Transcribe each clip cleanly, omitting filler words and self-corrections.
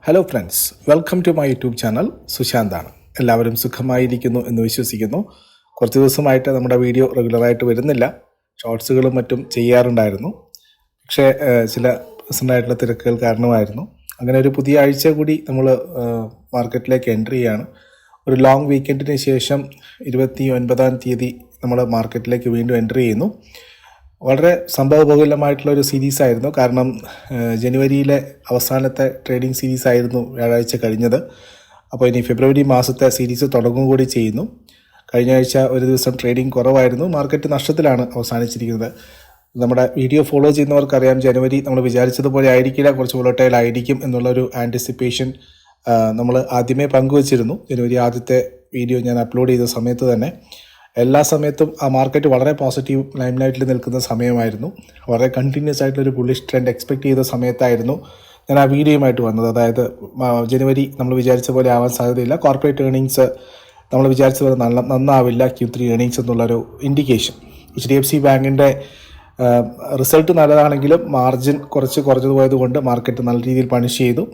Hello friends, welcome to my YouTube channel. സുശാന്താണ്. എല്ലാവരും സുഖമായിരിക്കുന്നു എന്ന് വിശ്വസിക്കുന്നു. കുറച്ച് ദിവസമായിട്ട് നമ്മുടെ വീഡിയോ റെഗുലറായിട്ട് വരുന്നില്ല. ഷോർട്സുകളും മറ്റും ചെയ്യാറുണ്ടായിരുന്നു. പക്ഷേ ചില പേഴ്സണലായിട്ടുള്ള തിരക്കുകൾ കാരണമായിരുന്നു. അങ്ങനെ ഒരു പുതിയ ആഴ്ച കൂടി നമ്മൾ മാർക്കറ്റിലേക്ക് എൻ്റർ ചെയ്യാണ്. ഒരു ലോങ് വീക്കെൻഡിന് ശേഷം 29-ാം തീയതി നമ്മൾ മാർക്കറ്റിലേക്ക് വീണ്ടും എൻ്റർ ചെയ്യുന്നു. വളരെ സംഭവബഹുലമായിട്ടുള്ള ഒരു സീരീസ് ആയിരുന്നു. കാരണം ജനുവരിയിലെ അവസാനത്തെ ട്രേഡിംഗ് സീരീസ് ആയിരുന്നു വ്യാഴാഴ്ച കഴിഞ്ഞത്. അപ്പോൾ ഇനി ഫെബ്രുവരി മാസത്തെ സീരീസ് തുടങ്ങുക കൂടി ചെയ്യുന്നു. കഴിഞ്ഞ ആഴ്ച ഒരു ദിവസം ട്രേഡിംഗ് കുറവായിരുന്നു. മാർക്കറ്റ് നഷ്ടത്തിലാണ് അവസാനിച്ചിരിക്കുന്നത്. നമ്മുടെ വീഡിയോ ഫോളോ ചെയ്യുന്നവർക്കറിയാം, ജനുവരി നമ്മൾ വിചാരിച്ചതുപോലെ ആയിരിക്കില്ല, കുറച്ച് വോളറ്റൈൽ ആയിരിക്കും എന്നുള്ളൊരു ആൻറ്റിസിപ്പേഷൻ നമ്മൾ ആദ്യമേ പങ്കുവച്ചിരുന്നു. ജനുവരി ആദ്യത്തെ വീഡിയോ ഞാൻ അപ്ലോഡ് ചെയ്ത സമയത്ത് തന്നെ എല്ലാ സമയത്തും ആ മാർക്കറ്റ് വളരെ പോസിറ്റീവ് ലൈം ലൈറ്റിൽ നിൽക്കുന്ന സമയമായിരുന്നു. വളരെ കണ്ടിന്യൂസ് ആയിട്ടുള്ളൊരു ബുള്ളിഷ് ട്രെൻഡ് എക്സ്പെക്ട് ചെയ്ത സമയത്തായിരുന്നു ഞാൻ ആ വീഡിയോയുമായിട്ട് വന്നത്. അതായത് ജനുവരി നമ്മൾ വിചാരിച്ച പോലെ ആവാൻ സാധ്യതയില്ല, കോർപ്പറേറ്റ് ഏർണിങ്സ് നമ്മൾ വിചാരിച്ച പോലെ നന്നാവില്ല, Q3 ഏർണിങ്സ് എന്നുള്ളൊരു ഇൻഡിക്കേഷൻ. HDFC ബാങ്കിൻ്റെ റിസൾട്ട് നല്ലതാണെങ്കിലും മാർജിൻ കുറഞ്ഞു പോയതുകൊണ്ട് മാർക്കറ്റ് നല്ല രീതിയിൽ പണിഷ് ചെയ്തു.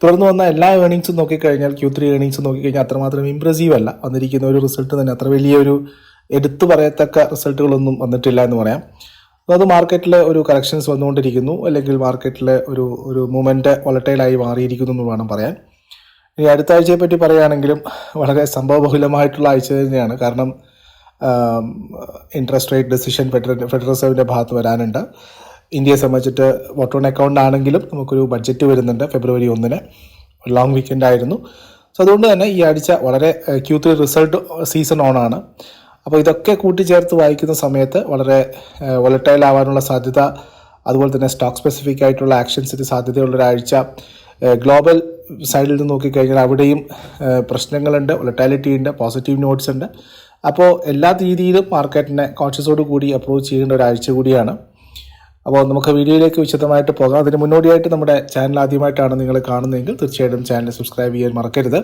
തുടർന്ന് വന്ന എല്ലാ ഏർണിങ്സും നോക്കിക്കഴിഞ്ഞാൽ Q3 ഏർണിങ്സ് നോക്കിക്കഴിഞ്ഞാൽ അത്രമാത്രം ഇംപ്രസീവ് അല്ല. വന്നിരിക്കുന്ന ഒരു റിസൾട്ട് തന്നെ അത്ര വലിയൊരു എടുത്തു പറയത്തക്ക റിസൾട്ടുകളൊന്നും വന്നിട്ടില്ല എന്ന് പറയാം. അത് മാർക്കറ്റിൽ ഒരു കറക്ഷൻസ് വന്നുകൊണ്ടിരിക്കുന്നു, അല്ലെങ്കിൽ മാർക്കറ്റിലെ ഒരു മൂവ്മെൻറ്റ് വോളറ്റൈലായി മാറിയിരിക്കുന്നു എന്ന് വേണം പറയാൻ. ഇനി അടുത്ത ആഴ്ചയെ പറ്റി പറയുകയാണെങ്കിലും വളരെ സംഭവബഹുലമായിട്ടുള്ള ആഴ്ച തന്നെയാണ്. കാരണം ഇൻട്രസ്റ്റ് റേറ്റ് ഡെസിഷൻ ഫെഡറൽ റിസർവിൻ്റെ ഭാഗത്ത് വരാനുണ്ട്. ഇന്ത്യയെ സംബന്ധിച്ചിട്ട് വോട്ട് ഓൺ അക്കൗണ്ട് ആണെങ്കിലും നമുക്കൊരു ബഡ്ജറ്റ് വരുന്നുണ്ട് ഫെബ്രുവരി 1-ന്. ലോങ് വീക്കെൻഡ് ആയിരുന്നു. സോ അതുകൊണ്ട് തന്നെ ഈ ആഴ്ച വളരെ Q3 റിസൾട്ട് സീസൺ ഓണാണ്. അപ്പോൾ ഇതൊക്കെ കൂട്ടിച്ചേർത്ത് വായിക്കുന്ന സമയത്ത് വളരെ വോളറ്റൈൽ ആവാനുള്ള സാധ്യത, അതുപോലെ തന്നെ സ്റ്റോക്ക് സ്പെസിഫിക് ആയിട്ടുള്ള ആക്ഷൻസിന് സാധ്യതയുള്ളൊരാഴ്ച. ഗ്ലോബൽ സൈഡിൽ നിന്ന് നോക്കിക്കഴിഞ്ഞാൽ അവിടെയും പ്രശ്നങ്ങളുണ്ട്, വോളറ്റാലിറ്റി ഉണ്ട്, പോസിറ്റീവ് നോട്ട്സ് ഉണ്ട്. അപ്പോൾ എല്ലാ രീതിയിലും മാർക്കറ്റിനെ കോൺഷ്യസോട് കൂടി അപ്രോച്ച് ചെയ്യേണ്ട ഒരാഴ്ച കൂടിയാണ്. അപ്പോൾ നമുക്ക് വീഡിയോയിലേക്ക് വിശദമായിട്ട് പോകാം. അതിന് മുന്നോടിയായിട്ട് നമ്മുടെ ചാനൽ ആദ്യമായിട്ടാണ് നിങ്ങൾ കാണുന്നതെങ്കിൽ തീർച്ചയായിട്ടും ചാനൽ സബ്സ്ക്രൈബ് ചെയ്യാൻ മറക്കരുത്.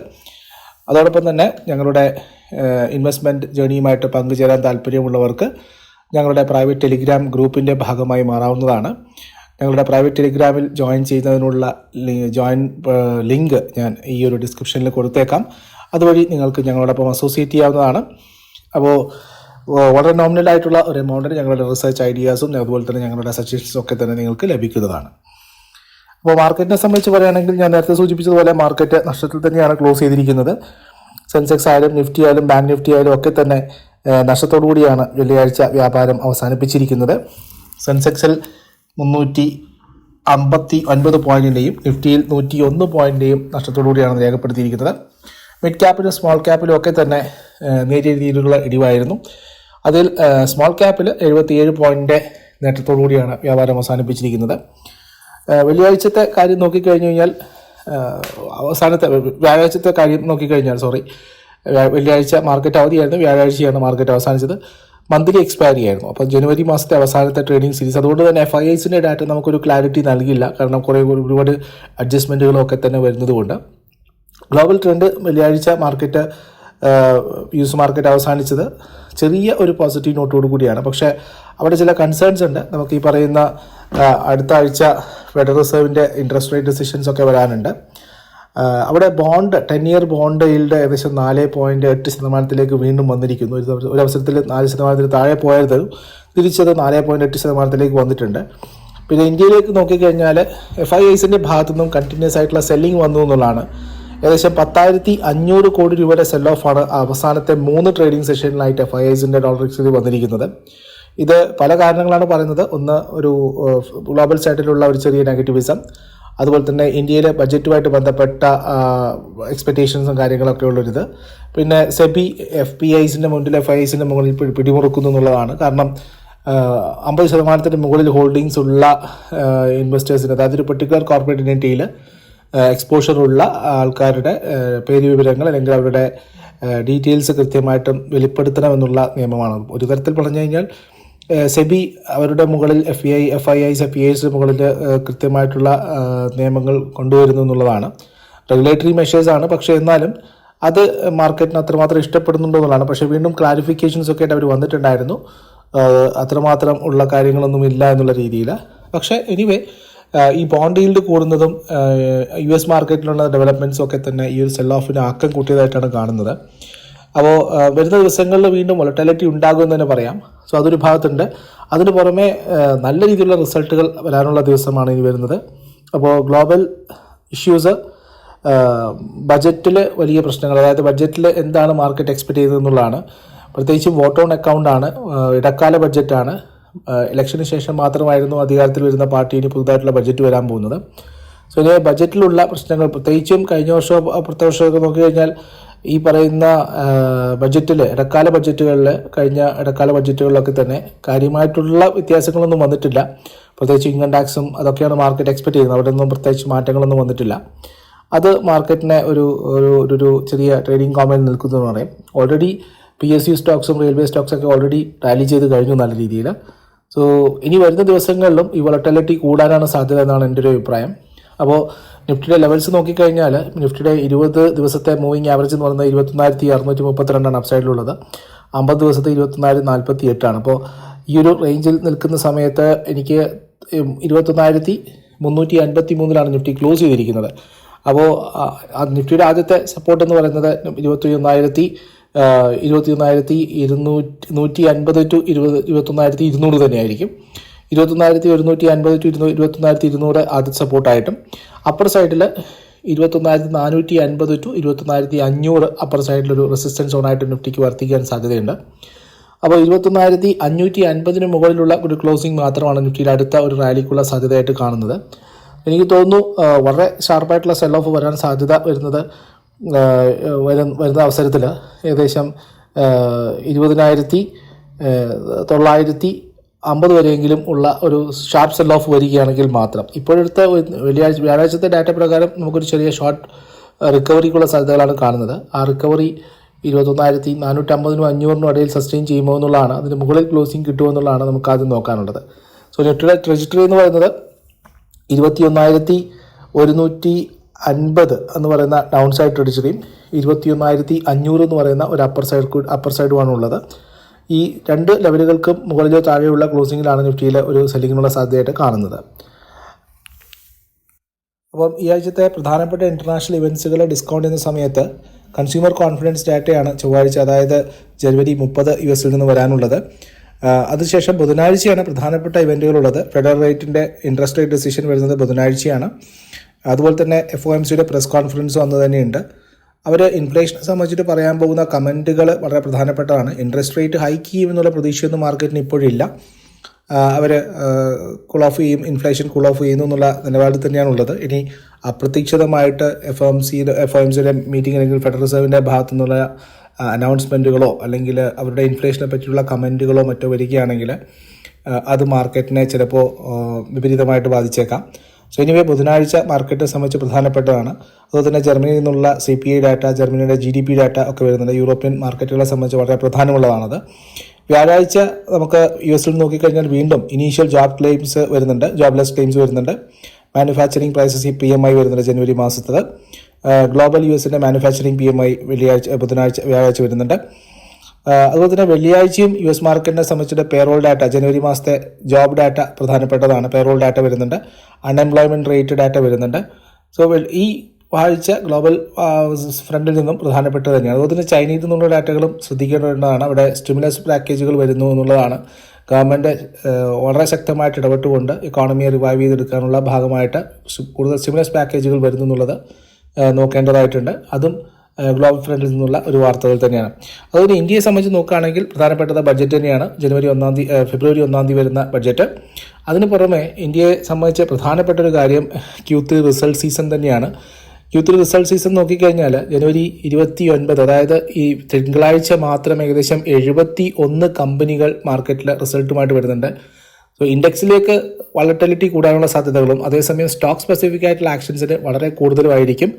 അതോടൊപ്പം തന്നെ ഞങ്ങളുടെ ഇൻവെസ്റ്റ്മെൻറ്റ് ജേണിയുമായിട്ട് പങ്കുചേരാൻ താല്പര്യമുള്ളവർക്ക് ഞങ്ങളുടെ പ്രൈവറ്റ് ടെലിഗ്രാം ഗ്രൂപ്പിൻ്റെ ഭാഗമായി മാറാവുന്നതാണ്. ഞങ്ങളുടെ പ്രൈവറ്റ് ടെലിഗ്രാമിൽ ജോയിൻ ചെയ്യുന്നതിനുള്ള ലിങ്ക് ഞാൻ ഈ ഒരു ഡിസ്ക്രിപ്ഷനിൽ കൊടുത്തേക്കാം. അതുവഴി നിങ്ങൾക്ക് ഞങ്ങളോടൊപ്പം അസോസിയേറ്റ് ചെയ്യാവുന്നതാണ്. അപ്പോൾ വളരെ നോമിനൽ ആയിട്ടുള്ള ഒരു എമൗണ്ടിന് ഞങ്ങളുടെ റിസർച്ച് ഐഡിയാസും അതുപോലെ തന്നെ ഞങ്ങളുടെ സജഷൻസും ഒക്കെ തന്നെ നിങ്ങൾക്ക് ലഭിക്കുന്നതാണ്. അപ്പോൾ മാർക്കറ്റിനെ സംബന്ധിച്ച് പറയുകയാണെങ്കിൽ ഞാൻ നേരത്തെ സൂചിപ്പിച്ചതുപോലെ മാർക്കറ്റ് നഷ്ടത്തിൽ തന്നെയാണ് ക്ലോസ് ചെയ്തിരിക്കുന്നത്. സെൻസെക്സ് ആയാലും നിഫ്റ്റി ആയാലും ബാങ്ക് നിഫ്റ്റി ആയാലും ഒക്കെ തന്നെ നഷ്ടത്തോടു കൂടിയാണ് വെള്ളിയാഴ്ച വ്യാപാരം അവസാനിപ്പിച്ചിരിക്കുന്നത്. സെൻസെക്സിൽ 359 പോയിന്റിൻ്റെയും നിഫ്റ്റിയിൽ 101 പോയിന്റിൻ്റെയും നഷ്ടത്തോടു കൂടിയാണ് രേഖപ്പെടുത്തിയിരിക്കുന്നത്. മിഡ് ക്യാപ്പിലും സ്മോൾ ക്യാപ്പിലും ഒക്കെ തന്നെ നേരിയ രീതിയിലുള്ള ഇടിവായിരുന്നു. അതിൽ സ്മോൾ ക്യാപ്പിൽ 77 പോയിൻ്റ് നേട്ടത്തോടു കൂടിയാണ് വ്യാപാരം അവസാനിപ്പിച്ചിരിക്കുന്നത്. വെള്ളിയാഴ്ചത്തെ കാര്യം നോക്കിക്കഴിഞ്ഞു കഴിഞ്ഞാൽ വ്യാഴാഴ്ചത്തെ കാര്യം നോക്കിക്കഴിഞ്ഞാൽ വെള്ളിയാഴ്ച മാർക്കറ്റ് അവധിയായിരുന്നു, വ്യാഴാഴ്ചയാണ് മാർക്കറ്റ് അവസാനിച്ചത്. മന്ത്ലി എക്സ്പയറി ആയിരുന്നു. അപ്പോൾ ജനുവരി മാസത്തെ അവസാനത്തെ ട്രേഡിംഗ് സീരീസ്. അതുകൊണ്ട് തന്നെ FIIസിൻ്റെ ഡാറ്റ നമുക്കൊരു ക്ലാരിറ്റി നൽകില്ല, കാരണം ഒരുപാട് അഡ്ജസ്റ്റ്മെൻറ്റുകളൊക്കെ തന്നെ വരുന്നതുകൊണ്ട്. ഗ്ലോബൽ ട്രെൻഡ് വെള്ളിയാഴ്ച മാർക്കറ്റ് യുഎസ് മാർക്കറ്റ് അവസാനിച്ചത് ചെറിയ ഒരു പോസിറ്റീവ് നോട്ടോടു കൂടിയാണ്. പക്ഷേ അവിടെ ചില കൺസേൺസ് ഉണ്ട്. നമുക്ക് ഈ പറയുന്ന അടുത്ത ആഴ്ച ഫെഡറൽ റിസർവിൻ്റെ ഇൻട്രസ്റ്റ് റേറ്റ് ഡിസിഷൻസ് ഒക്കെ വരാനുണ്ട്. അവിടെ 10-year ബോണ്ട് ഈൽഡ് ഏകദേശം 4.8% വീണ്ടും വന്നിരിക്കുന്നു. ഒരു അവസരത്തിൽ 4% താഴെ പോയത് തിരിച്ചത് 4.8% വന്നിട്ടുണ്ട്. പിന്നെ ഇന്ത്യയിലേക്ക് നോക്കിക്കഴിഞ്ഞാൽ FIIസിൻ്റെ ഭാഗത്തു നിന്നും കണ്ടിന്യൂസ് ആയിട്ടുള്ള സെല്ലിംഗ് വന്നു എന്നുള്ളതാണ്. ഏകദേശം 10,500 കോടി രൂപയുടെ സെൽ ഓഫാണ് അവസാനത്തെ 3 ട്രേഡിംഗ് സെഷനിലായിട്ട് FIIസിൻ്റെ ഡോളർ എക്സ്ചേഞ്ച് വന്നിരിക്കുന്നത്. ഇത് പല കാരണങ്ങളാണ് പറയുന്നത്. ഒന്ന്, ഒരു ഗ്ലോബൽ സൈഡിലുള്ള ഒരു ചെറിയ നെഗറ്റിവിസം, അതുപോലെ തന്നെ ഇന്ത്യയിലെ ബഡ്ജറ്റുമായിട്ട് ബന്ധപ്പെട്ട എക്സ്പെക്റ്റേഷൻസും കാര്യങ്ങളൊക്കെ ഉള്ളൊരിത്. പിന്നെ സെബി FPIസിൻ്റെ മുന്നിൽ FIIസിൻ്റെ മുകളിൽ പിടിമുറുക്കുന്നു എന്നുള്ളതാണ്. കാരണം 50% മുകളിൽ ഹോൾഡിങ്സ് ഉള്ള ഇൻവെസ്റ്റേഴ്സിന്, അതായത് ഒരു പെർട്ടിക്കുലർ കോർപ്പറേറ്റ് എൻറ്റിറ്റിയിൽ എക്സ്പോഷറുള്ള ആൾക്കാരുടെ പേര് വിവരങ്ങൾ അല്ലെങ്കിൽ അവരുടെ ഡീറ്റെയിൽസ് കൃത്യമായിട്ടും വെളിപ്പെടുത്തണമെന്നുള്ള നിയമമാണ്. ഒരു തരത്തിൽ പറഞ്ഞു കഴിഞ്ഞാൽ സെബി അവരുടെ മുകളിൽ FIIs മുകളിൽ കൃത്യമായിട്ടുള്ള നിയമങ്ങൾ കൊണ്ടുവരുന്നു എന്നുള്ളതാണ്. റെഗുലേറ്ററി മെഷേഴ്സാണ്, പക്ഷേ എന്നാലും അത് മാർക്കറ്റിന് അത്രമാത്രം ഇഷ്ടപ്പെടുന്നുണ്ടോ എന്നുള്ളതാണ്. പക്ഷേ വീണ്ടും ക്ലാരിഫിക്കേഷൻസ് ഒക്കെ ആയിട്ട് അവർ വന്നിട്ടുണ്ടായിരുന്നു. അത്രമാത്രം ഉള്ള കാര്യങ്ങളൊന്നും ഇല്ല എന്നുള്ള രീതിയിൽ. പക്ഷേ എനിവേ ഈ ബോണ്ട് ഈൽഡ് കൂടുന്നതും US മാർക്കറ്റിലുള്ള ഡെവലപ്മെൻറ്റ്സും ഒക്കെ തന്നെ ഈ ഒരു സെൽ ഓഫിന് ആക്കം കൂട്ടിയതായിട്ടാണ് കാണുന്നത്. അപ്പോൾ വരുന്ന ദിവസങ്ങളിൽ വീണ്ടും വോളറ്റിലിറ്റി ഉണ്ടാകുമെന്ന് തന്നെ പറയാം. സോ അതൊരു ഭാഗത്തുണ്ട്. അതിന് പുറമെ നല്ല രീതിയിലുള്ള റിസൾട്ടുകൾ വരാനുള്ള ദിവസമാണ് ഇനി വരുന്നത്. അപ്പോൾ ഗ്ലോബൽ ഇഷ്യൂസ്, ബജറ്റിൽ വലിയ പ്രശ്നങ്ങൾ, അതായത് ബഡ്ജറ്റിൽ എന്താണ് മാർക്കറ്റ് എക്സ്പെക്ട് ചെയ്തതെന്നുള്ളതാണ്. പ്രത്യേകിച്ചും വോട്ട് ഓൺ അക്കൗണ്ടാണ്, ഇടക്കാല ബഡ്ജറ്റാണ്. ഇലക്ഷന് ശേഷം മാത്രമായിരുന്നു അധികാരത്തിൽ വരുന്ന പാർട്ടിന് പുതുതായിട്ടുള്ള ബഡ്ജറ്റ് വരാൻ പോകുന്നത്. സോ ഇനി ബഡ്ജറ്റിലുള്ള പ്രശ്നങ്ങൾ, പ്രത്യേകിച്ചും കഴിഞ്ഞ വർഷമോ അപ്പുറത്തെ വർഷമൊക്കെ നോക്കിക്കഴിഞ്ഞാൽ ഈ പറയുന്ന ബഡ്ജറ്റിൽ, ഇടക്കാല ബഡ്ജറ്റുകളിൽ, കഴിഞ്ഞ ഇടക്കാല ബഡ്ജറ്റുകളിലൊക്കെ തന്നെ കാര്യമായിട്ടുള്ള വ്യത്യാസങ്ങളൊന്നും വന്നിട്ടില്ല. പ്രത്യേകിച്ച് ഇൻകം ടാക്സും അതൊക്കെയാണ് മാർക്കറ്റ് എക്സ്പെക്ട് ചെയ്യുന്നത്. അവിടെ ഒന്നും പ്രത്യേകിച്ച് മാറ്റങ്ങളൊന്നും വന്നിട്ടില്ല. അത് മാർക്കറ്റിനെ ഒരു ചെറിയ ട്രേഡിംഗ് കോമയിൽ നിൽക്കുന്നതെന്ന് പറയും. ഓൾറെഡി PSU സ്റ്റോക്സും റെയിൽവേ സ്റ്റോക്സൊക്കെ ഓൾറെഡി റാലി ചെയ്ത് കഴിഞ്ഞു നല്ല രീതിയിൽ. സോ ഇനി വരുന്ന ദിവസങ്ങളിലും ഈ വോളറ്റിലിറ്റി കൂടാനാണ് സാധ്യത എന്നാണ് എൻ്റെ ഒരു അഭിപ്രായം. അപ്പോൾ നിഫ്റ്റിയുടെ ലെവൽസ് നോക്കിക്കഴിഞ്ഞാൽ നിഫ്റ്റിയുടെ 20 ദിവസത്തെ മൂവിങ് ആവറേജ് എന്ന് പറയുന്നത് 21,632 അപ്സൈഡിലുള്ളത്. 50 ദിവസത്തെ 21,048. അപ്പോൾ ഈ ഒരു റേഞ്ചിൽ നിൽക്കുന്ന സമയത്ത് എനിക്ക് 21,353 നിഫ്റ്റി ക്ലോസ് ചെയ്തിരിക്കുന്നത്. അപ്പോൾ നിഫ്റ്റിയുടെ ആദ്യത്തെ സപ്പോർട്ട് എന്ന് പറയുന്നത് 21,150 ടു 21,200 തന്നെയായിരിക്കും. 21,150 ടു 21,200 ആദ്യത്തെ സപ്പോർട്ടായിട്ടും, അപ്പർ സൈഡിൽ 21,450 ടു 21,500 അപ്പർ സൈഡിലൊരു റെസിസ്റ്റൻസ് സോണായിട്ട് നിഫ്റ്റിക്ക് വർത്തിക്കാൻ സാധ്യതയുണ്ട്. അപ്പോൾ 21,550 മുകളിലുള്ള ഒരു ക്ലോസിംഗ് മാത്രമാണ് നിഫ്റ്റിയിൽ അടുത്ത ഒരു റാലിക്കുള്ള സാധ്യതയായിട്ട് കാണുന്നത്. എനിക്ക് തോന്നുന്നു വളരെ ഷാർപ്പായിട്ടുള്ള സെൽ ഓഫ് വരാൻ സാധ്യത വരുന്ന അവസരത്തിൽ ഏകദേശം 20,950 വരെയെങ്കിലും ഉള്ള ഒരു ഷാർപ്പ് സെൽ ഓഫ് വരികയാണെങ്കിൽ മാത്രം. ഇപ്പോഴത്തെ വ്യാഴാഴ്ചത്തെ ഡാറ്റ പ്രകാരം നമുക്കൊരു ചെറിയ ഷോർട്ട് റിക്കവറിക്കുള്ള സാധ്യതകളാണ് കാണുന്നത്. ആ റിക്കവറി 21,450 500 ഇടയിൽ സസ്റ്റെയിൻ ചെയ്യുമോ എന്നുള്ളതാണ്. അതിന് മുകളിൽ ക്ലോസിംഗ് കിട്ടുമോ എന്നുള്ളതാണ് നമുക്ക് ആദ്യം നോക്കാനുള്ളത്. സോ നിഫ്റ്റിയുടെ ട്രജക്ടറി എന്ന് പറയുന്നത് 21,150 എന്ന് പറയുന്ന ഡൗൺ സൈഡ് ട്രജക്ടറിയും 21,500 എന്ന് പറയുന്ന ഒരു അപ്പർ സൈഡുമാണ് ഉള്ളത്. ഈ രണ്ട് ലെവലുകൾക്കും മുകളിലോ താഴെയുള്ള ക്ലോസിങ്ങിലാണ് നിഫ്റ്റിയിലെ ഒരു സെല്ലിങ്ങിനുള്ള സാധ്യതയായിട്ട് കാണുന്നത്. അപ്പം ഈ ആഴ്ചത്തെ പ്രധാനപ്പെട്ട ഇൻ്റർനാഷണൽ ഇവൻറ്റ്സുകൾ ഡിസ്കൗണ്ട് ചെയ്യുന്ന സമയത്ത് കൺസ്യൂമർ കോൺഫിഡൻസ് ഡാറ്റയാണ് ചൊവ്വാഴ്ച, അതായത് ജനുവരി 30 US-ൽ നിന്ന് വരാനുള്ളത്. അതിനുശേഷം ബുധനാഴ്ചയാണ് പ്രധാനപ്പെട്ട ഇവൻറ്റുകളുള്ളത്. ഫെഡറൽ റേറ്റിൻ്റെ ഇൻട്രസ്റ്റ് റേറ്റ് ഡിസിഷൻ വരുന്നത് ബുധനാഴ്ചയാണ്. അതുപോലെ തന്നെ FOMCയുടെ പ്രസ് കോൺഫറൻസും അന്ന് തന്നെയുണ്ട്. അവർ ഇൻഫ്ലേഷനെ സംബന്ധിച്ചിട്ട് പറയാൻ പോകുന്ന കമൻറ്റുകൾ വളരെ പ്രധാനപ്പെട്ടതാണ്. ഇൻട്രസ്റ്റ് റേറ്റ് ഹൈക്ക് ചെയ്യുമെന്നുള്ള പ്രതീക്ഷയൊന്നും മാർക്കറ്റിന് ഇപ്പോഴില്ല. അവർ കൂൾ ഓഫ് ചെയ്യും, ഇൻഫ്ലേഷൻ കൂൾ ഓഫ് ചെയ്യുന്നു എന്നുള്ള നിലപാടിൽ തന്നെയാണുള്ളത്. ഇനി അപ്രതീക്ഷിതമായിട്ട് FOMCയുടെ മീറ്റിംഗ് അല്ലെങ്കിൽ ഫെഡറൽ റിസർവിൻ്റെ ഭാഗത്തു നിന്നുള്ള അനൗൺസ്മെൻറ്റുകളോ അല്ലെങ്കിൽ അവരുടെ ഇൻഫ്ലേഷനെ പറ്റിയുള്ള കമൻറ്റുകളോ മറ്റോ വരികയാണെങ്കിൽ അത് മാർക്കറ്റിനെ ചിലപ്പോൾ വിപരീതമായിട്ട് ബാധിച്ചേക്കാം. സോ എനിവേ ബുധനാഴ്ച മാർക്കറ്റിനെ സംബന്ധിച്ച് പ്രധാനപ്പെട്ടതാണ്. അതുപോലെ തന്നെ ജർമ്മനിയിൽ നിന്നുള്ള CPI ഡാറ്റ, ജർമ്മനിയുടെ GDP ഡാറ്റ ഒക്കെ വരുന്നുണ്ട്. യൂറോപ്യൻ മാർക്കറ്റുകളെ സംബന്ധിച്ച് വളരെ പ്രധാനമുള്ളതാണത്. വ്യാഴാഴ്ച നമുക്ക് US-ൽ നോക്കിക്കഴിഞ്ഞാൽ വീണ്ടും ഇനീഷ്യൽ ജോബ്ലെസ് ക്ലെയിംസ് വരുന്നുണ്ട്. മാനുഫാക്ചറിങ് പ്രൈസസ് PMI വരുന്നുണ്ട് ജനുവരി മാസത്തിൽ. ഗ്ലോബൽ US-ന്റെ മാനുഫാക്ചറിങ് PMI വ്യാഴാഴ്ച വരുന്നുണ്ട്. അതുപോലെ തന്നെ വെള്ളിയാഴ്ചയും US മാർക്കറ്റിനെ സംബന്ധിച്ചിട്ട് പേറോൾ ഡാറ്റ, ജനുവരി മാസത്തെ ജോബ് ഡാറ്റ പ്രധാനപ്പെട്ടതാണ്. പേറോൾ ഡാറ്റ വരുന്നുണ്ട്, അൺഎംപ്ലോയ്മെൻറ്റ് റേറ്റ് ഡാറ്റ വരുന്നുണ്ട്. സോ ഈ ആഴ്ച ഗ്ലോബൽ ഫ്രണ്ടിൽ നിന്നും പ്രധാനപ്പെട്ടത് തന്നെയാണ്. അതുപോലെ തന്നെ ചൈനയിൽ നിന്നുള്ള ഡാറ്റകളും ശ്രദ്ധിക്കേണ്ടതാണ്. അവിടെ സ്റ്റിമുലസ് പാക്കേജുകൾ വരുന്നു എന്നുള്ളതാണ്. ഗവൺമെൻറ് വളരെ ശക്തമായിട്ട് ഇടപെട്ടുകൊണ്ട് ഇക്കോണമിയെ റിവൈവ് ചെയ്തെടുക്കാനുള്ള ഭാഗമായിട്ട് കൂടുതൽ സ്റ്റിമുലസ് പാക്കേജുകൾ വരുന്നു എന്നുള്ളത് നോക്കേണ്ടതായിട്ടുണ്ട്. അതും ഗ്ലോബൽ ഫ്രണ്ടിൽ നിന്നുള്ള ഒരു വാർത്തകൾ തന്നെയാണ്. അതുപോലെ ഇന്ത്യയെ സംബന്ധിച്ച് നോക്കുകയാണെങ്കിൽ പ്രധാനപ്പെട്ടത് ബഡ്ജറ്റ് തന്നെയാണ്. ഫെബ്രുവരി 1 വരുന്ന ബഡ്ജറ്റ്. അതിന് പുറമെ ഇന്ത്യയെ സംബന്ധിച്ച് പ്രധാനപ്പെട്ട ഒരു കാര്യം Q3 റിസൾട്ട് സീസൺ തന്നെയാണ്. Q3 റിസൾട്ട് സീസൺ നോക്കിക്കഴിഞ്ഞാൽ ജനുവരി 29, അതായത് ഈ തിങ്കളാഴ്ച മാത്രം ഏകദേശം 71 കമ്പനികൾ മാർക്കറ്റിൽ റിസൾട്ടുമായിട്ട് വരുന്നുണ്ട്. സോ ഇൻഡെക്സിലേക്ക് വോളറ്റിലിറ്റി കൂടാനുള്ള സാധ്യതകളും അതേസമയം സ്റ്റോക്ക് സ്പെസിഫിക് ആയിട്ടുള്ള ആക്ഷൻസിന് വളരെ കൂടുതലുമായിരിക്കും.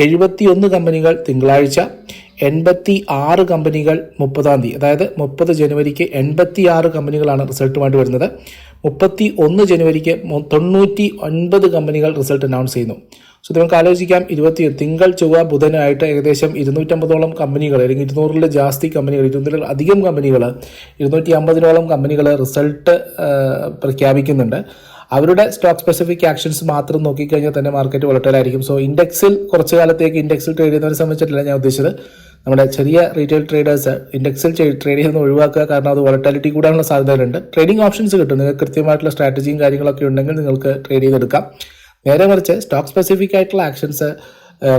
71 കമ്പനികൾ തിങ്കളാഴ്ച, 86 കമ്പനികൾ 30 അതായത് 30 ജനുവരിക്ക് 86 കമ്പനികളാണ് റിസൾട്ടുമായിട്ട് വരുന്നത്. 31 ജനുവരിക്ക് 99 കമ്പനികൾ റിസൾട്ട് അനൗൺസ് ചെയ്യുന്നു. സോ നമുക്ക് ആലോചിക്കാം, തിങ്കൾ ചൊവ്വ ബുധനായിട്ട് ഏകദേശം 250ഓളം കമ്പനികൾ അല്ലെങ്കിൽ 200-ൽ ജാസ്തി കമ്പനികൾ, 200-ൽ അധികം കമ്പനികൾ, 250-ഓളം കമ്പനികൾ റിസൾട്ട് പ്രഖ്യാപിക്കുന്നുണ്ട്. അവരുടെ സ്റ്റോക്ക് സ്പെസിഫിക് ആക്ഷൻസ് മാത്രം നോക്കിക്കഴിഞ്ഞാൽ തന്നെ മാർക്കറ്റ് വോളറ്റൈൽ ആയിരിക്കും. സോ ഇൻഡെക്സിൽ കുറച്ച് കാലത്തേക്ക് ഇൻഡെക്സിൽ ട്രേഡ് ചെയ്യുന്നവരെ സംബന്ധിച്ചിട്ടില്ല ഞാൻ ഉദ്ദേശിച്ചത്. നമ്മുടെ ചെറിയ റീറ്റെയിൽ ട്രേഡേഴ്സ് ഇൻഡെക്സിൽ ട്രേഡ് ചെയ്യുന്നത് ഒഴിവാക്കുക, കാരണം അത് വോളറ്റാലിറ്റി കൂടാനുള്ള സാധ്യതകളുണ്ട്. ട്രേഡിംഗ് ഓപ്ഷൻസ് കിട്ടും, നിങ്ങൾക്ക് കൃത്യമായിട്ടുള്ള സ്ട്രാറ്റജിയും കാര്യങ്ങളൊക്കെ ഉണ്ടെങ്കിൽ നിങ്ങൾക്ക് ട്രേഡ് ചെയ്തെടുക്കാം. നേരെ മറിച്ച് സ്റ്റോക്ക് സ്പെസിഫിക് ആയിട്ടുള്ള ആക്ഷൻസ്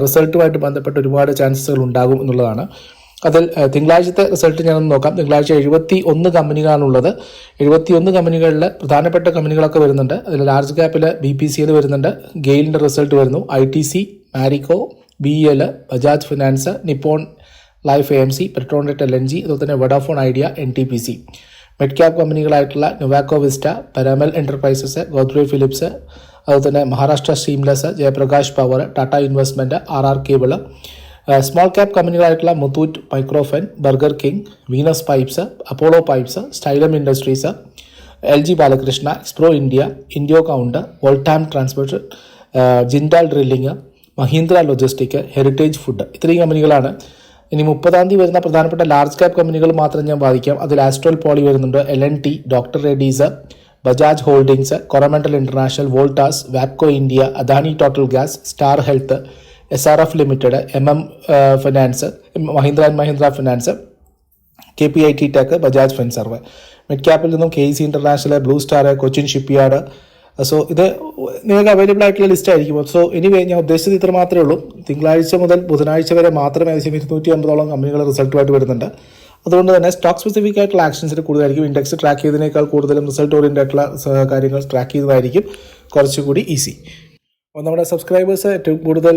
റിസൾട്ടുമായിട്ട് ബന്ധപ്പെട്ട് ഒരുപാട് ചാൻസസുകൾ ഉണ്ടാകും എന്നുള്ളതാണ്. അതിൽ തിങ്കളാഴ്ചത്തെ റിസൾട്ട് ഞാനൊന്ന് നോക്കാം. തിങ്കളാഴ്ച 71 കമ്പനികളാണുള്ളത്. 71 കമ്പനികളിൽ പ്രധാനപ്പെട്ട കമ്പനികളൊക്കെ വരുന്നുണ്ട്. അതിൽ ലാർജ് ക്യാപ്പിൽ BPCL വരുന്നുണ്ട്, ഗെയിലിൻ്റെ റിസൾട്ട് വരുന്നു, ITC, Marico, BEL, Bajaj Finance, Nippon Life AMC, Petronet LNG, അതുപോലെ തന്നെ Vodafone Idea, NTPC. Mid cap കമ്പനികളായിട്ടുള്ള Nuvoco Vista, Piramal Enterprises, Godrej Phillips, അതുപോലെ തന്നെ Maharashtra Seamless, Jaiprakash Power, Tata Investment, RR cable. Small cap കമ്പനികളായിട്ടുള്ള Muthoot Microfin, Burger King, Venus Pipes, Apollo Pipes, Stylam Industries, LG Balkrishna, Xpro India, Indo Count, Voltamp Transport, Jindal Drilling, Mahindra Logistic, Heritage Food. ഇത്രയും കമ്പനികളാണ്. ഇനി 30-ാം തീയതി വരുന്ന പ്രധാനപ്പെട്ട ലാർജ് ക്യാപ്പ് കമ്പനികൾ മാത്രം ഞാൻ ബാധിക്കാം. അതിൽ ആസ്ട്രോൽ പോളി വരുന്നുണ്ട്, LNT, doctor Reddy's, Bajaj Holdings, Coromandel International, Voltas, Wabco India, Adani Total Gas, Star Health, SRF Limited, Finance, Mahindra and Mahindra Finance, KPIT Tech, Bajaj Finserv. Mid ക്യാപ്പിൽ നിന്നും KEC International, Blue Star, Cochin Shipyard. So ഇത് നിങ്ങൾക്ക് അവൈലബിൾ ആയിട്ടുള്ള ലിസ്റ്റ് ആയിരിക്കും. സോ എനിവേ ഞാൻ ഉദ്ദേശിച്ചത് ഇത്ര മാത്രമേ ഉള്ളൂ. തിങ്കളാഴ്ച മുതൽ ബുധനാഴ്ച വരെ മാത്രം ഏകദേശം 250ഓളം കമ്പനികൾ റിസൾട്ടുമായിട്ട് വരുന്നുണ്ട്. അതുകൊണ്ട് തന്നെ സ്റ്റോക്ക് സ്പെസിഫിക് ആയിട്ടുള്ള ആക്ഷൻസിന് കൂടുതലായിരിക്കും. ഇൻഡെക്സ് ട്രാക്ക് ചെയ്തതിനേക്കാൾ കൂടുതലും റിസൾട്ട് ഓറിയൻറ്റഡ് ആയിട്ടുള്ള കാര്യങ്ങൾ ട്രാക്ക് ചെയ്തതായിരിക്കും കുറച്ചുകൂടി ഈസി. അപ്പോൾ നമ്മുടെ സബ്സ്ക്രൈബേഴ്സ് ഏറ്റവും കൂടുതൽ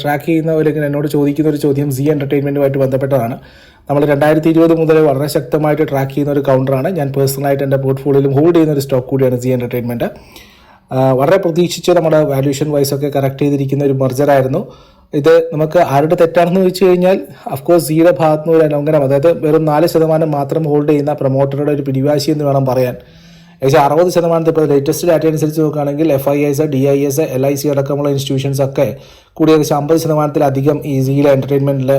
ട്രാക്ക് ചെയ്യുന്നവരെങ്കിൽ എന്നോട് ചോദിക്കുന്ന ഒരു ചോദ്യം സി എൻ്റർടൈൻമെൻറ്റുമായിട്ട് ബന്ധപ്പെട്ടതാണ്. നമ്മൾ 2020 മുതൽ വളരെ ശക്തമായിട്ട് ട്രാക്ക് ചെയ്യുന്ന ഒരു കൗണ്ടറാണ്. ഞാൻ പേഴ്സണലായിട്ട് എൻ്റെ പോർട്ട്ഫോളിയോയിലും ഹോൾഡ് ചെയ്യുന്ന ഒരു സ്റ്റോക്ക് കൂടിയാണ് സി എൻ്റർടൈൻമെൻറ്റ്. വളരെ പ്രതീക്ഷിച്ച് നമ്മുടെ വാല്യൂഷൻ വൈസ് ഒക്കെ കറക്റ്റ് ചെയ്തിരിക്കുന്ന ഒരു മെർജറായിരുന്നു. ഇത് നമുക്ക് ആരുടെ തെറ്റാണെന്ന് ചോദിച്ചു കഴിഞ്ഞാൽ അഫ്കോഴ്സ് സിയുടെ ഭാഗത്തുനിന്ന് ഒരു ലംഘനം, അതായത് വെറും 4% മാത്രം ഹോൾഡ് ചെയ്യുന്ന പ്രൊമോട്ടറുടെ ഒരു പിടിവാശി എന്ന് വേണം പറയാൻ. ഏകദേശം 60% ഇപ്പോൾ ലേറ്റസ്റ്റ് ഡാറ്റ അനുസരിച്ച് നോക്കുകയാണെങ്കിൽ FIS, DIS, LIC അടക്കമുള്ള ഇൻസ്റ്റിറ്റ്യൂഷൻസ് ഒക്കെ കൂടി ഏകദേശം 50%-ലധികം ഈ സിയിലെ എൻ്റർടൈൻമെൻറ്റിൽ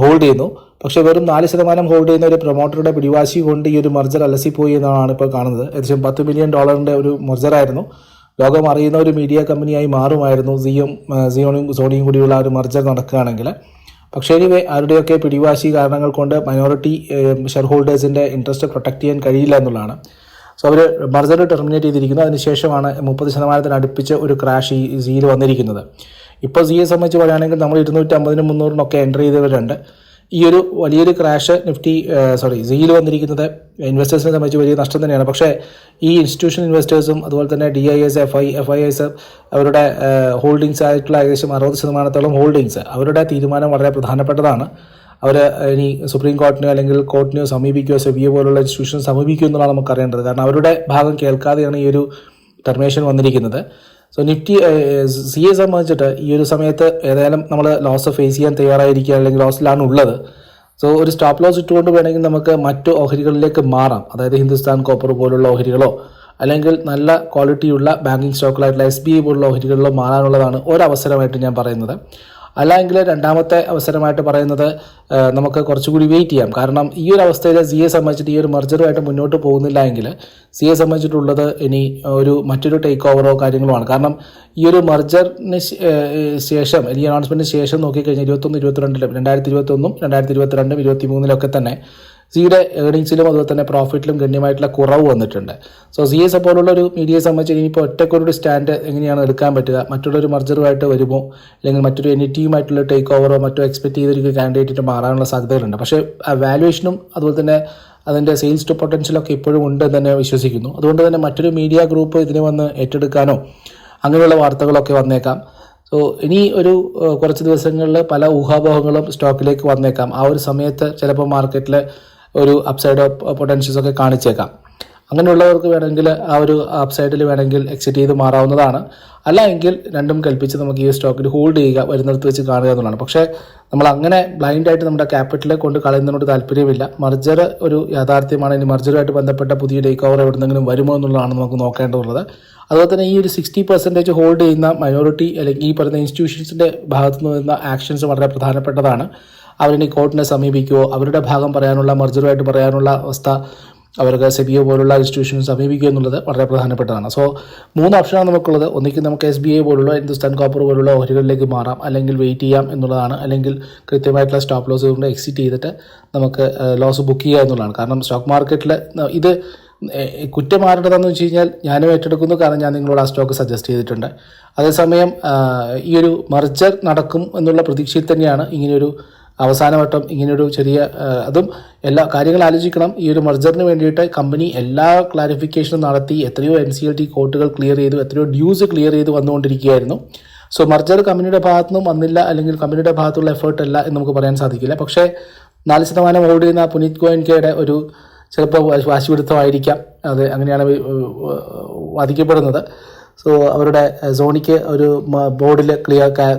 ഹോൾഡ് ചെയ്യുന്നു. പക്ഷേ വെറും 4% ഹോൾഡ് ചെയ്യുന്ന ഒരു പ്രൊമോട്ടറുടെ പിടിവാശി കൊണ്ട് ഈ ഒരു മെർജർ അലസിപ്പോയി എന്നാണ് ഇപ്പോൾ കാണുന്നത്. ഏകദേശം $10 മില്യൺ ഒരു മെർജറായിരുന്നു. ലോകം അറിയുന്ന ഒരു മീഡിയ കമ്പനിയായി മാറുമായിരുന്നു സിയോണും സോണിയും കൂടിയുള്ള ഒരു മെർജർ നടക്കുകയാണെങ്കിൽ. പക്ഷേ ഇനി ആരുടെയൊക്കെ പിടിവാശി കാരണങ്ങൾ കൊണ്ട് മൈനോറിറ്റി ഷെയർ ഹോൾഡേഴ്സിൻ്റെ ഇൻട്രസ്റ്റ് പ്രൊട്ടക്ട് ചെയ്യാൻ കഴിയില്ല എന്നുള്ളതാണ്. സോ അവർ മെർജർ ടെർമിനേറ്റ് ചെയ്തിരിക്കുന്നു. അതിനുശേഷമാണ് 30% അടുപ്പിച്ച് ഒരു ക്രാഷ് ഈ സിയിൽ വന്നിരിക്കുന്നത്. ഇപ്പോൾ സിയെ സംബന്ധിച്ച് പറയുകയാണെങ്കിൽ നമ്മൾ 250-നും 300-നൊക്കെ എൻ്റർ ചെയ്തവരുണ്ട്. ഈ ഒരു വലിയൊരു ക്രാഷ് സിയിൽ വന്നിരിക്കുന്നത് ഇൻവെസ്റ്റേഴ്സിനെ സംബന്ധിച്ച് വലിയ നഷ്ടം തന്നെയാണ്. പക്ഷേ ഈ ഇൻസ്റ്റിറ്റ്യൂഷണൽ ഇൻവെസ്റ്റേഴ്സും അതുപോലെ തന്നെ DIS, FIS അവരുടെ ഹോൾഡിങ്സ് ആയിട്ടുള്ള ഏകദേശം 60%-ഓളം ഹോൾഡിങ്സ്, അവരുടെ തീരുമാനം വളരെ പ്രധാനപ്പെട്ടതാണ്. അവർ ഇനി സുപ്രീം കോടതിനെയോ അല്ലെങ്കിൽ കോർട്ടിനെയോ സമീപിക്കുകയോ സെബിയോ പോലുള്ള ഇൻസ്റ്റിറ്റ്യൂഷൻ സമീപിക്കുമോ എന്നുള്ളതാണ് നമുക്ക് അറിയേണ്ടത്. കാരണം അവരുടെ ഭാഗം കേൾക്കാതെയാണ് ഈ ഒരു ടെർമിനേഷൻ വന്നിരിക്കുന്നത്. സോ നിഫ്റ്റി സിയെ സംബന്ധിച്ചിട്ട് ഈ ഒരു സമയത്ത് ഏതായാലും നമ്മൾ ലോസ് ഫേസ് ചെയ്യാൻ തയ്യാറായിരിക്കുക, അല്ലെങ്കിൽ ലോസിലാണ് ഉള്ളത്. സോ ഒരു സ്റ്റോപ്പ് ലോസ് ഇട്ടുകൊണ്ട് വേണമെങ്കിൽ നമുക്ക് മറ്റു ഓഹരികളിലേക്ക് മാറാം. അതായത് ഹിന്ദുസ്ഥാൻ കോപ്പർ പോലുള്ള ഓഹരികളോ അല്ലെങ്കിൽ നല്ല ക്വാളിറ്റിയുള്ള ബാങ്കിങ് സ്റ്റോക്കുകളായിട്ടുള്ള SBI പോലുള്ള ഓഹരികളിലോ മാറാനുള്ളതാണ് ഒരവസരമായിട്ട് ഞാൻ പറയുന്നത്. അല്ലെങ്കിൽ രണ്ടാമത്തെ അവസരമായിട്ട് പറയുന്നത് നമുക്ക് കുറച്ചുകൂടി വെയിറ്റ് ചെയ്യാം. കാരണം ഈ ഒരു അവസ്ഥയിൽ സിയെ സംബന്ധിച്ചിട്ട് ഈ ഒരു മെർജറുമായിട്ട് മുന്നോട്ട് പോകുന്നില്ല എങ്കിൽ സിയെ സംബന്ധിച്ചിട്ടുള്ളത് ഇനി മറ്റൊരു ടേക്ക് ഓവറോ കാര്യങ്ങളോ ആണ്. കാരണം ഈ ഒരു മെർജറിന് ശേഷം, ഈ അനൗൺസ്മെൻറ്റിന് ശേഷം നോക്കിക്കഴിഞ്ഞാൽ 2021, 2022, 2023 തന്നെ സിയുടെ ഏർണിങ്സിലും അതുപോലെ തന്നെ പ്രോഫിറ്റിലും ഗണ്യമായിട്ടുള്ള കുറവ് വന്നിട്ടുണ്ട്. സോ സിയെ പോലുള്ള ഒരു മീഡിയയെ സംബന്ധിച്ച് ഇനിയിപ്പോൾ ഒറ്റക്കൊരു സ്റ്റാൻഡ് എങ്ങനെയാണ് എടുക്കാൻ പറ്റുക? മറ്റുള്ളൊരു മെർജറുമായിട്ട് വരുമോ, അല്ലെങ്കിൽ മറ്റൊരു NET-യുമായിട്ടുള്ള ടേക്ക് ഓവറോ മറ്റോ എക്സ്പെക്ട് ചെയ്തൊരു കാൻഡിഡേറ്റ് മാറാനുള്ള സാധ്യതകളുണ്ട്. പക്ഷേ വാല്യുവേഷനും അതുപോലെ തന്നെ അതിൻ്റെ സെയിൽസ് ടു പൊട്ടൻഷ്യലൊക്കെ ഇപ്പോഴും ഉണ്ട് എന്ന് തന്നെ വിശ്വസിക്കുന്നു. അതുകൊണ്ട് തന്നെ മറ്റൊരു മീഡിയ ഗ്രൂപ്പ് ഇതിനെ വന്ന് ഏറ്റെടുക്കാനോ അങ്ങനെയുള്ള വാർത്തകളൊക്കെ വന്നേക്കാം. സോ ഇനി ഒരു കുറച്ച് ദിവസങ്ങളിൽ പല ഊഹാപോഹങ്ങളും സ്റ്റോക്കിലേക്ക് വന്നേക്കാം. ആ ഒരു സമയത്ത് ചിലപ്പോൾ മാർക്കറ്റിൽ ഒരു അപ്സൈഡ് പൊട്ടൻഷ്യൽസ് ഒക്കെ കാണിച്ചേക്കാം. അങ്ങനെയുള്ളവർക്ക് വേണമെങ്കിൽ ആ ഒരു അപ്സൈഡിൽ വേണമെങ്കിൽ എക്സിറ്റ് ചെയ്ത് മാറാവുന്നതാണ്. അല്ല എങ്കിൽ രണ്ടും കൽപ്പിച്ച് നമുക്ക് ഈ സ്റ്റോക്കിൽ ഹോൾഡ് ചെയ്യുക, വരുന്നിടത്ത് വെച്ച് കാണുക എന്നുള്ളതാണ്. പക്ഷേ നമ്മൾ അങ്ങനെ ബ്ലൈൻഡായിട്ട് നമ്മുടെ ക്യാപിറ്റലെ കൊണ്ട് കളയുന്നതിനോട് താല്പര്യമില്ല. മെർജർ ഒരു യാഥാർത്ഥ്യമാണ്. ഇനി മെർജറുമായിട്ട് ബന്ധപ്പെട്ട പുതിയ ടേക്ക് ഓവർ എവിടെന്നെങ്കിലും വരുമോ എന്നുള്ളതാണ് നമുക്ക് നോക്കേണ്ടതുള്ളത്. അതുപോലെ തന്നെ ഈ ഒരു 60% ഹോൾഡ് ചെയ്യുന്ന മൈനോറിറ്റി അല്ലെങ്കിൽ ഈ പറയുന്ന ഇൻസ്റ്റിറ്റ്യൂഷൻസിൻ്റെ ഭാഗത്തു നിന്ന് വരുന്ന ആക്ഷൻസ് വളരെ പ്രധാനപ്പെട്ടതാണ്. അവരിനി കോർട്ടിനെ സമീപിക്കുമോ, അവരുടെ ഭാഗം പറയാനുള്ള മെർജറുമായിട്ട് പറയാനുള്ള അവസ്ഥ അവർക്ക് സെബിഒ പോലുള്ള ഇൻസ്റ്റിറ്റ്യൂഷൻസ് സമീപിക്കുക എന്നുള്ളത് വളരെ പ്രധാനപ്പെട്ടതാണ്. സോ 3 ഓപ്ഷനാണ് നമുക്കുള്ളത്. ഒന്നിക്ക് നമുക്ക് SBI പോലുള്ള ഹിന്ദുസ്ഥാൻ കോപ്പർ പോലുള്ള ഓഹരികളിലേക്ക് മാറാം, അല്ലെങ്കിൽ വെയിറ്റ് ചെയ്യാം എന്നുള്ളതാണ്, അല്ലെങ്കിൽ കൃത്യമായിട്ടുള്ള സ്റ്റോപ്പ് ലോസ് കൊണ്ട് എക്സിറ്റ് ചെയ്തിട്ട് നമുക്ക് ലോസ് ബുക്ക് ചെയ്യുക എന്നുള്ളതാണ്. കാരണം സ്റ്റോക്ക് മാർക്കറ്റിൽ ഇത് കുറ്റം ആരുടേതാണെന്ന് വെച്ച് കഴിഞ്ഞാൽ ഞാനും ഏറ്റെടുക്കുന്നു, കാരണം ഞാൻ നിങ്ങളോട് ആ സ്റ്റോക്ക് സജസ്റ്റ് ചെയ്തിട്ടുണ്ട്. അതേസമയം ഈ ഒരു മർജർ നടക്കും എന്നുള്ള പ്രതീക്ഷയിൽ തന്നെയാണ് ഇങ്ങനെയൊരു അവസാനവട്ടം ഇങ്ങനെയൊരു ചെറിയ അതും എല്ലാ കാര്യങ്ങൾ ആലോചിക്കണം. ഈ ഒരു മർജറിന് വേണ്ടിയിട്ട് കമ്പനി എല്ലാ ക്ലാരിഫിക്കേഷനും നടത്തി, എത്രയോ NCLT കോർട്ടുകൾ ക്ലിയർ ചെയ്തു, എത്രയോ ഡ്യൂസ് ക്ലിയർ ചെയ്ത് വന്നുകൊണ്ടിരിക്കുകയായിരുന്നു. സോ മർജർ കമ്പനിയുടെ ഭാഗത്തുനിന്നും വന്നില്ല, അല്ലെങ്കിൽ കമ്പനിയുടെ ഭാഗത്തുള്ള എഫേർട്ട് അല്ല എന്ന് നമുക്ക് പറയാൻ സാധിക്കില്ല. പക്ഷേ 4% ഹോൾഡ് ചെയ്യുന്ന പുനീത് ഗോയൻകയുടെ ഒരു ചിലപ്പോൾ വാശിപിടുത്തമായിരിക്കാം, അത് അങ്ങനെയാണ് വാദിക്കപ്പെടുന്നത്. സോ അവരുടെ സോണിക്ക് ഒരു ബോർഡിൽ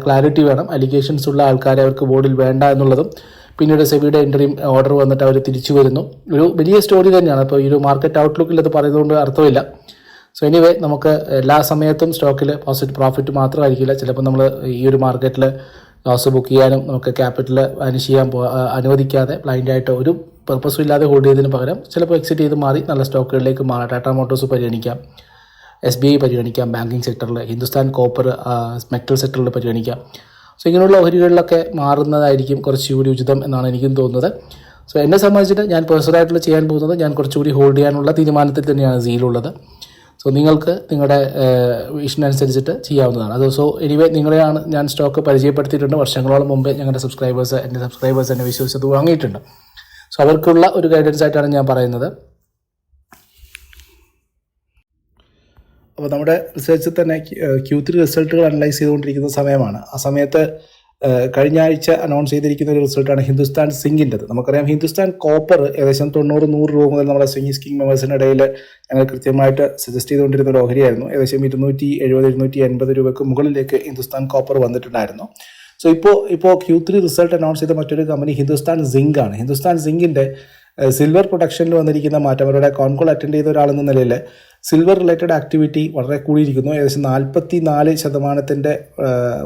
ക്ലാരിറ്റി വേണം. അലിഗേഷൻസ് ഉള്ള ആൾക്കാരെ അവർക്ക് ബോർഡിൽ വേണ്ട എന്നുള്ളതും, പിന്നീട് സെബിയുടെ ഇൻ്ററിം ഓർഡർ വന്നിട്ട് അവർ തിരിച്ചു വരുന്നു. ഒരു വലിയ സ്റ്റോറി തന്നെയാണ്. അപ്പോൾ ഈ ഒരു മാർക്കറ്റ് ഔട്ട്ലുക്കിൽ അത് പറയുന്നതുകൊണ്ട് അർത്ഥമില്ല. സോ എനിവേ, നമുക്ക് എല്ലാ സമയത്തും സ്റ്റോക്കിൽ പ്രോഫിറ്റ് മാത്രമായിരിക്കില്ല. ചിലപ്പോൾ നമ്മൾ ഈ ഒരു മാർക്കറ്റിൽ ലോസ് ബുക്ക് ചെയ്യാനും നമുക്ക് ക്യാപിറ്റൽ വാനിഷ് ചെയ്യാൻ അനുവദിക്കാതെ ബ്ലൈൻഡായിട്ട് ഒരു പർപ്പസും ഇല്ലാതെ ഹോൾഡ് ചെയ്തതിന് പകരം ചിലപ്പോൾ എക്സിറ്റ് ചെയ്ത് മാറി നല്ല സ്റ്റോക്കുകളിലേക്ക് മാറാം. ടാറ്റ മോട്ടോഴ്സ് പരിഗണിക്കാം, SBI പരിഗണിക്കാം, ബാങ്കിങ് സെക്ടറിൽ ഹിന്ദുസ്ഥാൻ കോപ്പർ മെറ്റൽ സെക്ടറിൽ പരിഗണിക്കാം. സോ ഇങ്ങനെയുള്ള ഓഹരികളിലൊക്കെ മാറുന്നതായിരിക്കും കുറച്ചുകൂടി ഉചിതം എന്നാണ് എനിക്കും തോന്നുന്നത്. സോ എന്നെ സംബന്ധിച്ചിട്ട് ഞാൻ പേഴ്സണലായിട്ടുള്ള ചെയ്യാൻ പോകുന്നത്, ഞാൻ കുറച്ചുകൂടി ഹോൾഡ് ചെയ്യാനുള്ള തീരുമാനത്തിൽ തന്നെയാണ് സീലുള്ളത്. സോ നിങ്ങൾക്ക് നിങ്ങളുടെ വിഷനനുസരിച്ചിട്ട് ചെയ്യാവുന്നതാണ് അത്. സോ എനിവേ, നിങ്ങളെയാണ് ഞാൻ സ്റ്റോക്ക് പരിചയപ്പെടുത്തിയിട്ടുണ്ട്. വർഷങ്ങളോളം മുമ്പേ എൻ്റെ സബ്സ്ക്രൈബേഴ്സ് എന്നെ വിശ്വസിച്ചത് വാങ്ങിയിട്ടുണ്ട്. സോ അവർക്കുള്ള ഒരു ഗൈഡൻസ് ആയിട്ടാണ് ഞാൻ പറയുന്നത്. അപ്പോൾ നമ്മുടെ റിസർച്ചിൽ തന്നെ Q3 റിസൾട്ടുകൾ അനലൈസ് ചെയ്തുകൊണ്ടിരിക്കുന്ന സമയമാണ്. ആ സമയത്ത് കഴിഞ്ഞ ആഴ്ച അനൗൺസ് ചെയ്തിരിക്കുന്ന ഒരു റിസൾട്ടാണ് ഹിന്ദുസ്ഥാൻ സിങ്കിൻ്റെത്. നമുക്കറിയാം ഹിന്ദുസ്ഥാൻ കോപ്പർ ഏകദേശം 90-100 രൂപ മുതൽ നമ്മുടെ സ്കിങ് മെമ്പേഴ്സിൻ്റെ ഇടയിൽ ഞങ്ങൾ കൃത്യമായിട്ട് സജസ്റ്റ് ചെയ്തുകൊണ്ടിരുന്ന ഒരു ഓഹരിയായിരുന്നു. ഏകദേശം 270-280 രൂപയ്ക്ക് മുകളിലേക്ക് ഹിന്ദുസ്ഥാൻ കോപ്പർ വന്നിട്ടുണ്ടായിരുന്നു. സോ ഇപ്പോൾ Q3 റിസൾട്ട് അനൗൺസ് ചെയ്ത മറ്റൊരു കമ്പനി ഹിന്ദുസ്ഥാൻ സിങ്ക് ആണ്. ഹിന്ദുസ്ഥാൻ സിങ്കിൻ്റെ സിൽവർ പ്രൊഡക്ഷനിൽ വന്നിരിക്കുന്ന മാറ്റം, അവരുടെ കോൺകോൾ അറ്റൻഡ് ചെയ്ത ഒരാളെന്ന നിലയിൽ സിൽവർ റിലേറ്റഡ് ആക്ടിവിറ്റി വളരെ കൂടിയിരിക്കുന്നു. ഏകദേശം 44%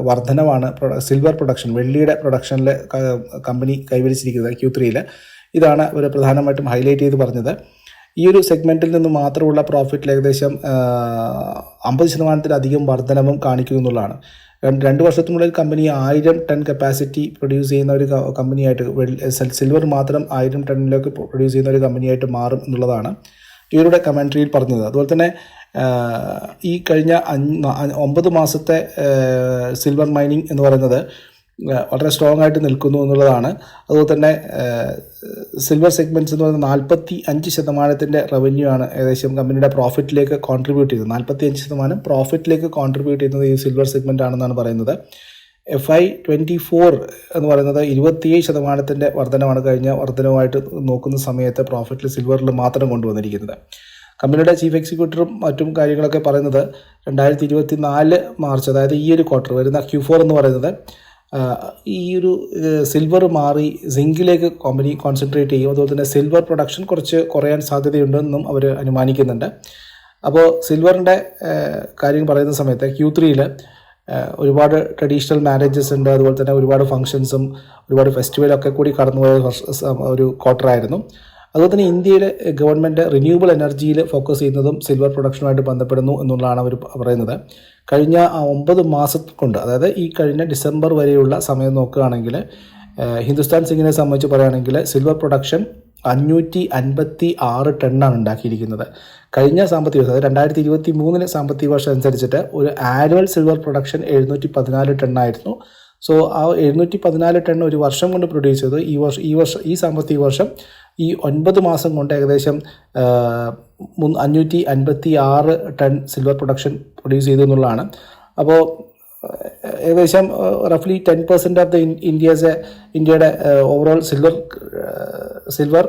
വർധനവാണ് സിൽവർ പ്രൊഡക്ഷൻ, വെള്ളിയുടെ പ്രൊഡക്ഷനിൽ കമ്പനി കൈവരിച്ചിരിക്കുന്നത് Q3. ഇതാണ് അവർ പ്രധാനമായിട്ടും ഹൈലൈറ്റ് ചെയ്ത് പറഞ്ഞത്. ഈ ഒരു സെഗ്മെൻറ്റിൽ നിന്ന് മാത്രമുള്ള പ്രോഫിറ്റിൽ ഏകദേശം 50% വർധനവും കാണിക്കുന്നുള്ളതാണ്. 2 വർഷത്തിനുള്ളിൽ കമ്പനി 1000 ടൺ കപ്പാസിറ്റി പ്രൊഡ്യൂസ് ചെയ്യുന്ന ഒരു കമ്പനിയായിട്ട്, സിൽവർ മാത്രം 1000 ടണ്ണിലേക്ക് പ്രൊഡ്യൂസ് ചെയ്യുന്ന ഒരു കമ്പനിയായിട്ട് മാറും എന്നുള്ളതാണ് ഇവരുടെ കമൻട്രിയിൽ പറഞ്ഞത്. അതുപോലെ തന്നെ ഈ കഴിഞ്ഞ 9 മാസത്തെ സിൽവർ മൈനിങ് എന്ന് പറയുന്നത് വളരെ സ്ട്രോങ് ആയിട്ട് നിൽക്കുന്നു എന്നുള്ളതാണ്. അതുപോലെ തന്നെ സിൽവർ സെഗ്മെൻറ്റ്സ് എന്ന് പറയുന്നത് 45% റവന്യൂ ആണ് ഏകദേശം കമ്പനിയുടെ പ്രോഫിറ്റിലേക്ക് കോൺട്രിബ്യൂട്ട് ചെയ്തത്. 45% പ്രോഫിറ്റിലേക്ക് കോൺട്രിബ്യൂട്ട് ചെയ്യുന്നത് ഈ സിൽവർ സെഗ്മെൻ്റ് ആണെന്നാണ് പറയുന്നത്. FY24 എന്ന് പറയുന്നത് 27% വർധനമാണ് കഴിഞ്ഞ വർധനവുമായിട്ട് നോക്കുന്ന സമയത്ത് പ്രോഫിറ്റിൽ സിൽവറിൽ മാത്രം കൊണ്ടുവന്നിരിക്കുന്നത്. കമ്പനിയുടെ ചീഫ് എക്സിക്യൂട്ടീവും മറ്റും കാര്യങ്ങളൊക്കെ പറയുന്നത് 2024 മാർച്ച്, അതായത് ഈ ഒരു ക്വാർട്ടർ വരുന്ന Q4 എന്ന് പറയുന്നത് ഈ ഒരു സിൽവർ മാറി സിങ്കിലേക്ക് കമ്പനി കോൺസെൻട്രേറ്റ് ചെയ്യും. അതുപോലെ തന്നെ സിൽവർ പ്രൊഡക്ഷൻ കുറച്ച് കുറയാൻ സാധ്യതയുണ്ടെന്നും അവർ അനുമാനിക്കുന്നുണ്ട്. അപ്പോൾ സിൽവറിൻ്റെ കാര്യം പറയുന്ന സമയത്ത് Q3 ഒരുപാട് ട്രഡീഷണൽ മാരേജസ് ഉണ്ട്, അതുപോലെ തന്നെ ഒരുപാട് ഫങ്ഷൻസും ഒരുപാട് ഫെസ്റ്റിവലൊക്കെ കൂടി കടന്നുപോയ ഒരു ക്വാർട്ടറായിരുന്നു. അതുപോലെ തന്നെ ഇന്ത്യയിലെ ഗവൺമെൻറ് റിന്യൂവബിൾ എനർജിയിൽ ഫോക്കസ് ചെയ്യുന്നതും സിൽവർ പ്രൊഡക്ഷനുമായിട്ട് ബന്ധപ്പെടുന്നു എന്നുള്ളതാണ് അവർ പറയുന്നത്. കഴിഞ്ഞ 9 മാസം കൊണ്ട്, അതായത് ഈ കഴിഞ്ഞ ഡിസംബർ വരെയുള്ള സമയം നോക്കുകയാണെങ്കിൽ ഹിന്ദുസ്ഥാൻ സിങ്കിനെ സംബന്ധിച്ച് പറയുകയാണെങ്കിൽ സിൽവർ പ്രൊഡക്ഷൻ 556 ടണ്ണാണ് ഉണ്ടാക്കിയിരിക്കുന്നത്. കഴിഞ്ഞ സാമ്പത്തിക വർഷം, അതായത് 2023 സാമ്പത്തിക വർഷം അനുസരിച്ചിട്ട് ഒരു ആനുവൽ സിൽവർ പ്രൊഡക്ഷൻ 714 ടണ്ണായിരുന്നു. സോ ആ 714 ടൺ ഒരു വർഷം കൊണ്ട് പ്രൊഡ്യൂസ് ചെയ്തു. ഈ സാമ്പത്തിക വർഷം ഈ 9 മാസം കൊണ്ട് ഏകദേശം 556 ടൺ സിൽവർ പ്രൊഡക്ഷൻ പ്രൊഡ്യൂസ് ചെയ്തു എന്നുള്ളതാണ്. അപ്പോൾ ഏകദേശം റഫ്ലി 10% ഓഫ് ദ ഇന്ത്യയുടെ ഓവറോൾ സിൽവർ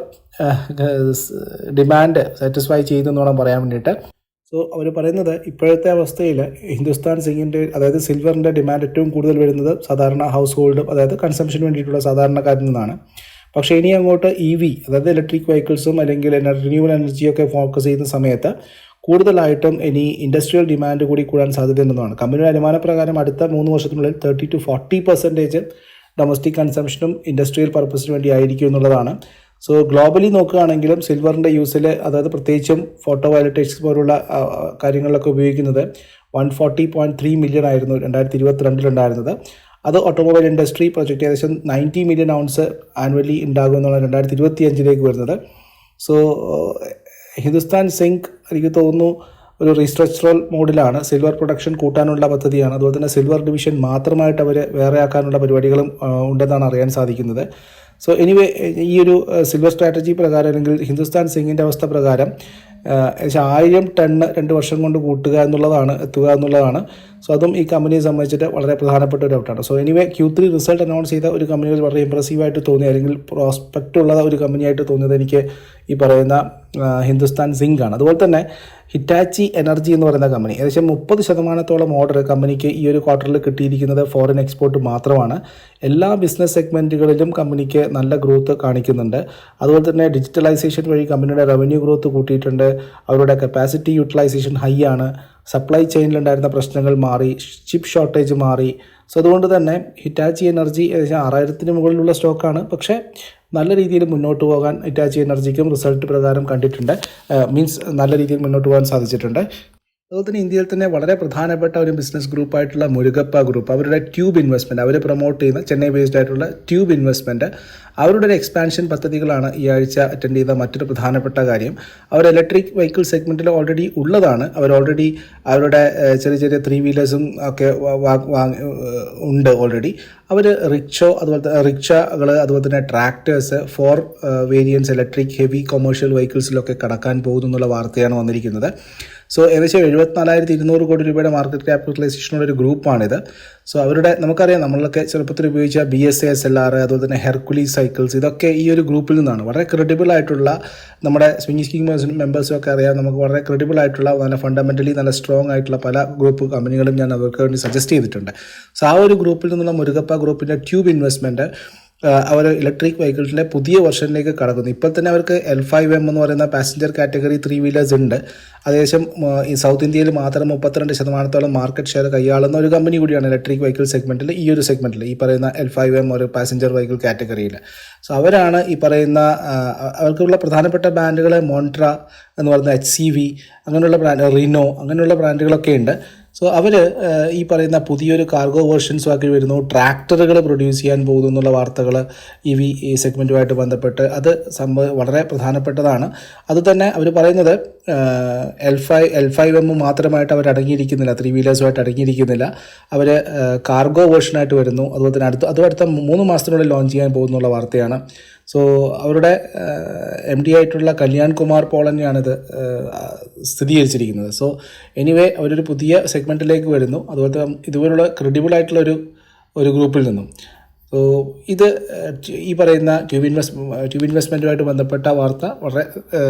ഡിമാൻഡ് സാറ്റിസ്ഫൈ ചെയ്യുന്നു വേണം പറയാൻ വേണ്ടിയിട്ട്. സോ അവർ പറയുന്നത് ഇപ്പോഴത്തെ അവസ്ഥയിൽ ഹിന്ദുസ്ഥാൻ സിങ്കിൻ്റെ, അതായത് സിൽവറിൻ്റെ ഡിമാൻഡ് ഏറ്റവും കൂടുതൽ വരുന്നത് സാധാരണ ഹൗസ് ഹോൾഡും, അതായത് കൺസംഷന് വേണ്ടിയിട്ടുള്ള സാധാരണക്കാരിൽ നിന്നാണ്. പക്ഷേ ഇനി അങ്ങോട്ട് EV, അതായത് ഇലക്ട്രിക് വെഹിക്കിൾസും അല്ലെങ്കിൽ റിന്യൂവൽ എനർജിയൊക്കെ ഫോക്കസ് ചെയ്യുന്ന സമയത്ത് കൂടുതലായിട്ടും ഇനി ഇൻഡസ്ട്രിയൽ ഡിമാൻഡ് കൂടി കൂടാൻ സാധ്യതയുണ്ടെന്നാണ് കമ്പനിയുടെ അനുമാനപ്രകാരം. അടുത്ത 3 വർഷത്തിനുള്ളിൽ 30-40% ഡൊമസ്റ്റിക് കൺസംഷനും ഇൻഡസ്ട്രിയൽ പർപ്പസിന് വേണ്ടി ആയിരിക്കും എന്നുള്ളതാണ്. സോ ഗ്ലോബലി നോക്കുകയാണെങ്കിലും സിൽവറിൻ്റെ യൂസിൽ, അതായത് പ്രത്യേകിച്ചും ഫോട്ടോ വയലറ്റേഴ്സ് പോലുള്ള കാര്യങ്ങളിലൊക്കെ ഉപയോഗിക്കുന്നത് 140.3 മില്യൺ ആയിരുന്നു 2022 ഉണ്ടായിരുന്നത്. അത് ഓട്ടോമൊബൈൽ ഇൻഡസ്ട്രി പ്രൊജക്റ്റ് ഏകദേശം 90 മില്യൺ ഔൺസ് ആനുവലി ഉണ്ടാകുമെന്നാണ് 2025 വരുന്നത്. സോ ഹിന്ദുസ്ഥാൻ സിങ്ക് എനിക്ക് തോന്നുന്നു ഒരു റീസ്ട്രക്ചറൽ മോഡിലാണ്. സിൽവർ പ്രൊഡക്ഷൻ കൂട്ടാനുള്ള പദ്ധതിയാണ്. അതുപോലെ തന്നെ സിൽവർ ഡിവിഷൻ മാത്രമായിട്ട് അവർ വേറെ ആക്കാനുള്ള പരിപാടികളും ഉണ്ടെന്നാണ് അറിയാൻ സാധിക്കുന്നത്. സോ എനിവേ ഈ ഒരു സിൽവർ സ്ട്രാറ്റജി പ്രകാരം, അല്ലെങ്കിൽ ഹിന്ദുസ്ഥാൻ സിങ്കിൻ്റെ അവസ്ഥ പ്രകാരം ഏകദേശം 1000 ടണ്ണ് 2 വർഷം കൊണ്ട് എത്തുക എന്നുള്ളതാണ്. സോ അതും ഈ കമ്പനിയെ സംബന്ധിച്ചിട്ട് വളരെ പ്രധാനപ്പെട്ട ഒരു ഔട്ടാണ്. So anyway Q3 result announce ചെയ്ത ഒരു കമ്പനികൾ വളരെ ഇമ്പ്രസീവായിട്ട് തോന്നി, അല്ലെങ്കിൽ പ്രോസ്പെക്റ്റ് ഉള്ള ഒരു കമ്പനിയായിട്ട് തോന്നിയത് എനിക്ക് ഈ പറയുന്ന ഹിന്ദുസ്ഥാൻ സിങ്ക് ആണ്. അതുപോലെ തന്നെ ഹിറ്റാച്ചി എനർജി എന്ന് പറയുന്ന കമ്പനി, ഏകദേശം 30% ഓർഡർ കമ്പനിക്ക് ഈ ഒരു ക്വാർട്ടറിൽ കിട്ടിയിരിക്കുന്നത് ഫോറിൻ എക്സ്പോർട്ട് മാത്രമാണ്. എല്ലാ ബിസിനസ് സെഗ്മെൻറ്റുകളിലും കമ്പനിക്ക് നല്ല ഗ്രോത്ത് കാണിക്കുന്നുണ്ട്. അതുപോലെ തന്നെ ഡിജിറ്റലൈസേഷൻ വഴി കമ്പനിയുടെ റവന്യൂ ഗ്രോത്ത് കൂട്ടിയിട്ടുണ്ട്. അവരുടെ കപ്പാസിറ്റി യൂട്ടിലൈസേഷൻ ഹൈ ആണ്. സപ്ലൈ ചെയിനിലുണ്ടായിരുന്ന പ്രശ്നങ്ങൾ മാറി, ചിപ്പ് ഷോർട്ടേജ് മാറി. സോ അതുകൊണ്ട് തന്നെ ഹിറ്റാച്ചി എനർജി ഏകദേശം 6000-ന് മുകളിലുള്ള സ്റ്റോക്കാണ്. പക്ഷേ നല്ല രീതിയിൽ മുന്നോട്ട് പോകാൻ ഹിറ്റാച്ചി എനർജിക്കും റിസൾട്ട് പ്രകാരം കണ്ടിട്ടുണ്ട്. നല്ല രീതിയിൽ മുന്നോട്ട് പോകാൻ സാധിച്ചിട്ടുണ്ട്. അതുപോലെ തന്നെ ഇന്ത്യയിൽ തന്നെ വളരെ പ്രധാനപ്പെട്ട ഒരു ബിസിനസ് ഗ്രൂപ്പായിട്ടുള്ള മുരുകപ്പ ഗ്രൂപ്പ്, അവരുടെ ട്യൂബ് ഇൻവെസ്റ്റ്മെൻറ്റ്, അവർ പ്രൊമോട്ട് ചെയ്യുന്ന ചെന്നൈ ബേസ്ഡ് ആയിട്ടുള്ള ട്യൂബ് ഇൻവെസ്റ്റ്മെൻറ്റ്, അവരുടെ ഒരു എക്സ്പാൻഷൻ പദ്ധതികളാണ് ഈ ആഴ്ച അറ്റൻഡ് ചെയ്ത മറ്റൊരു പ്രധാനപ്പെട്ട കാര്യം. അവർ ഇലക്ട്രിക് വെഹിക്കിൾ സെഗ്മെൻറ്റിൽ ഓൾറെഡി ഉള്ളതാണ്. അവരുടെ ചെറിയ 3 വീലേഴ്സും ഒക്കെ ഉണ്ട് ഓൾറെഡി. അവർ റിക്ഷകൾ, അതുപോലെ തന്നെ tractors, 4 variants electric heavy commercial വെഹിക്കിൾസിലൊക്കെ കടക്കാൻ പോകുന്നു എന്നുള്ള വാർത്തയാണ് വന്നിരിക്കുന്നത്. സോ ഏകദേശം 74,200 കോടി രൂപയുടെ മാർക്കറ്റ് ക്യാപിറ്റലൈസേഷനുള്ള ഒരു ഗ്രൂപ്പാണിത്. സോ നമുക്കറിയാം, നമ്മളൊക്കെ ചെറുപ്പത്തിൽ ഉപയോഗിച്ച BSA-SLR, അതുപോലെ തന്നെ ഹെർക്കുലീസ് സൈക്കിൾസ്, ഇതൊക്കെ ഈ ഒരു ഗ്രൂപ്പിൽ നിന്നാണ്. വളരെ ക്രെഡിബിൾ ആയിട്ടുള്ള, നമ്മുടെ സ്വിംഗ് സ്കീം മെമ്പേഴ്സും ഒക്കെ അറിയാം, നമുക്ക് വളരെ ക്രെഡിബിൾ ആയിട്ടുള്ള, നല്ല ഫണ്ടമെൻ്റലി നല്ല സ്ട്രോങ് ആയിട്ടുള്ള പല ഗ്രൂപ്പ് കമ്പനികളും ഞാൻ അവർക്ക് വേണ്ടി സജസ്റ്റ് ചെയ്തിട്ടുണ്ട്. സോ ആ ഒരു ഗ്രൂപ്പിൽ നിന്നുള്ള മുരുകപ്പ ഗ്രൂപ്പിൻ്റെ ട്യൂബ് ഇൻവെസ്റ്റ്മെൻറ്റ് അവർ ഇലക്ട്രിക് വെഹിക്കിൾസിലെ പുതിയ വെർഷനിലേക്ക് കടക്കുന്നു. ഇപ്പോൾ തന്നെ അവർക്ക് L5M എന്ന് പറയുന്ന പാസഞ്ചർ കാറ്റഗറി 3 വീലേഴ്സ് ഉണ്ട്. ഏകദേശം ഈ സൗത്ത് ഇന്ത്യയിൽ മാത്രം 32% മാർക്കറ്റ് ഷെയർ കൈയാളുന്ന ഒരു കമ്പനി കൂടിയാണ് ഇലക്ട്രിക് വെഹിക്കിൾ സെഗ്മെൻറ്റിൽ, ഈ ഒരു സെഗ്മെൻറ്റിൽ, ഈ പറയുന്ന L5M ഒരു പാസഞ്ചർ വെഹിക്കിൾ കാറ്റഗറിയിൽ. സോ അവരാണ് ഈ പറയുന്ന, അവർക്കുള്ള പ്രധാനപ്പെട്ട ബ്രാൻഡുകൾ മോൺട്ര എന്ന് പറയുന്ന HCV, അങ്ങനെയുള്ള ബ്രാൻഡ്, റിനോ, അങ്ങനെയുള്ള ബ്രാൻഡുകളൊക്കെ ഉണ്ട്. സോ അവർ ഈ പറയുന്ന പുതിയൊരു കാർഗോ വേർഷൻസുമാക്കി വരുന്നു, ട്രാക്ടറുകൾ പ്രൊഡ്യൂസ് ചെയ്യാൻ പോകുന്നു എന്നുള്ള വാർത്തകൾ ഈ സെഗ്മെൻറ്റുമായിട്ട് ബന്ധപ്പെട്ട് അത് വളരെ പ്രധാനപ്പെട്ടതാണ്. അതുതന്നെ അവർ പറയുന്നത് L5M മാത്രമായിട്ട് അവർ അടങ്ങിയിരിക്കുന്നില്ല, 3 വീലേഴ്സുമായിട്ട് അടങ്ങിയിരിക്കുന്നില്ല. അവർ കാർഗോ വേർഷനായിട്ട് വരുന്നു. അതുപോലെ തന്നെ അടുത്ത 3 മാസത്തിനുള്ളിൽ ലോഞ്ച് ചെയ്യാൻ പോകുന്നുള്ള വാർത്തയാണ്. സോ അവരുടെ MD ആയിട്ടുള്ള കല്യാൺ കുമാർ പോൾ തന്നെയാണിത് സ്ഥിരീകരിച്ചിരിക്കുന്നത്. സോ എനിവേ അവരൊരു പുതിയ സെഗ്മെൻറ്റിലേക്ക് വരുന്നു, അതുപോലെ ഇതുപോലുള്ള ക്രെഡിബിൾ ആയിട്ടുള്ള ഒരു ഗ്രൂപ്പിൽ നിന്നും. സോ ഇത് ഈ പറയുന്ന ട്യൂബ് ഇൻവെസ്റ്റ്മെൻറ്റുമായിട്ട് ബന്ധപ്പെട്ട വാർത്ത വളരെ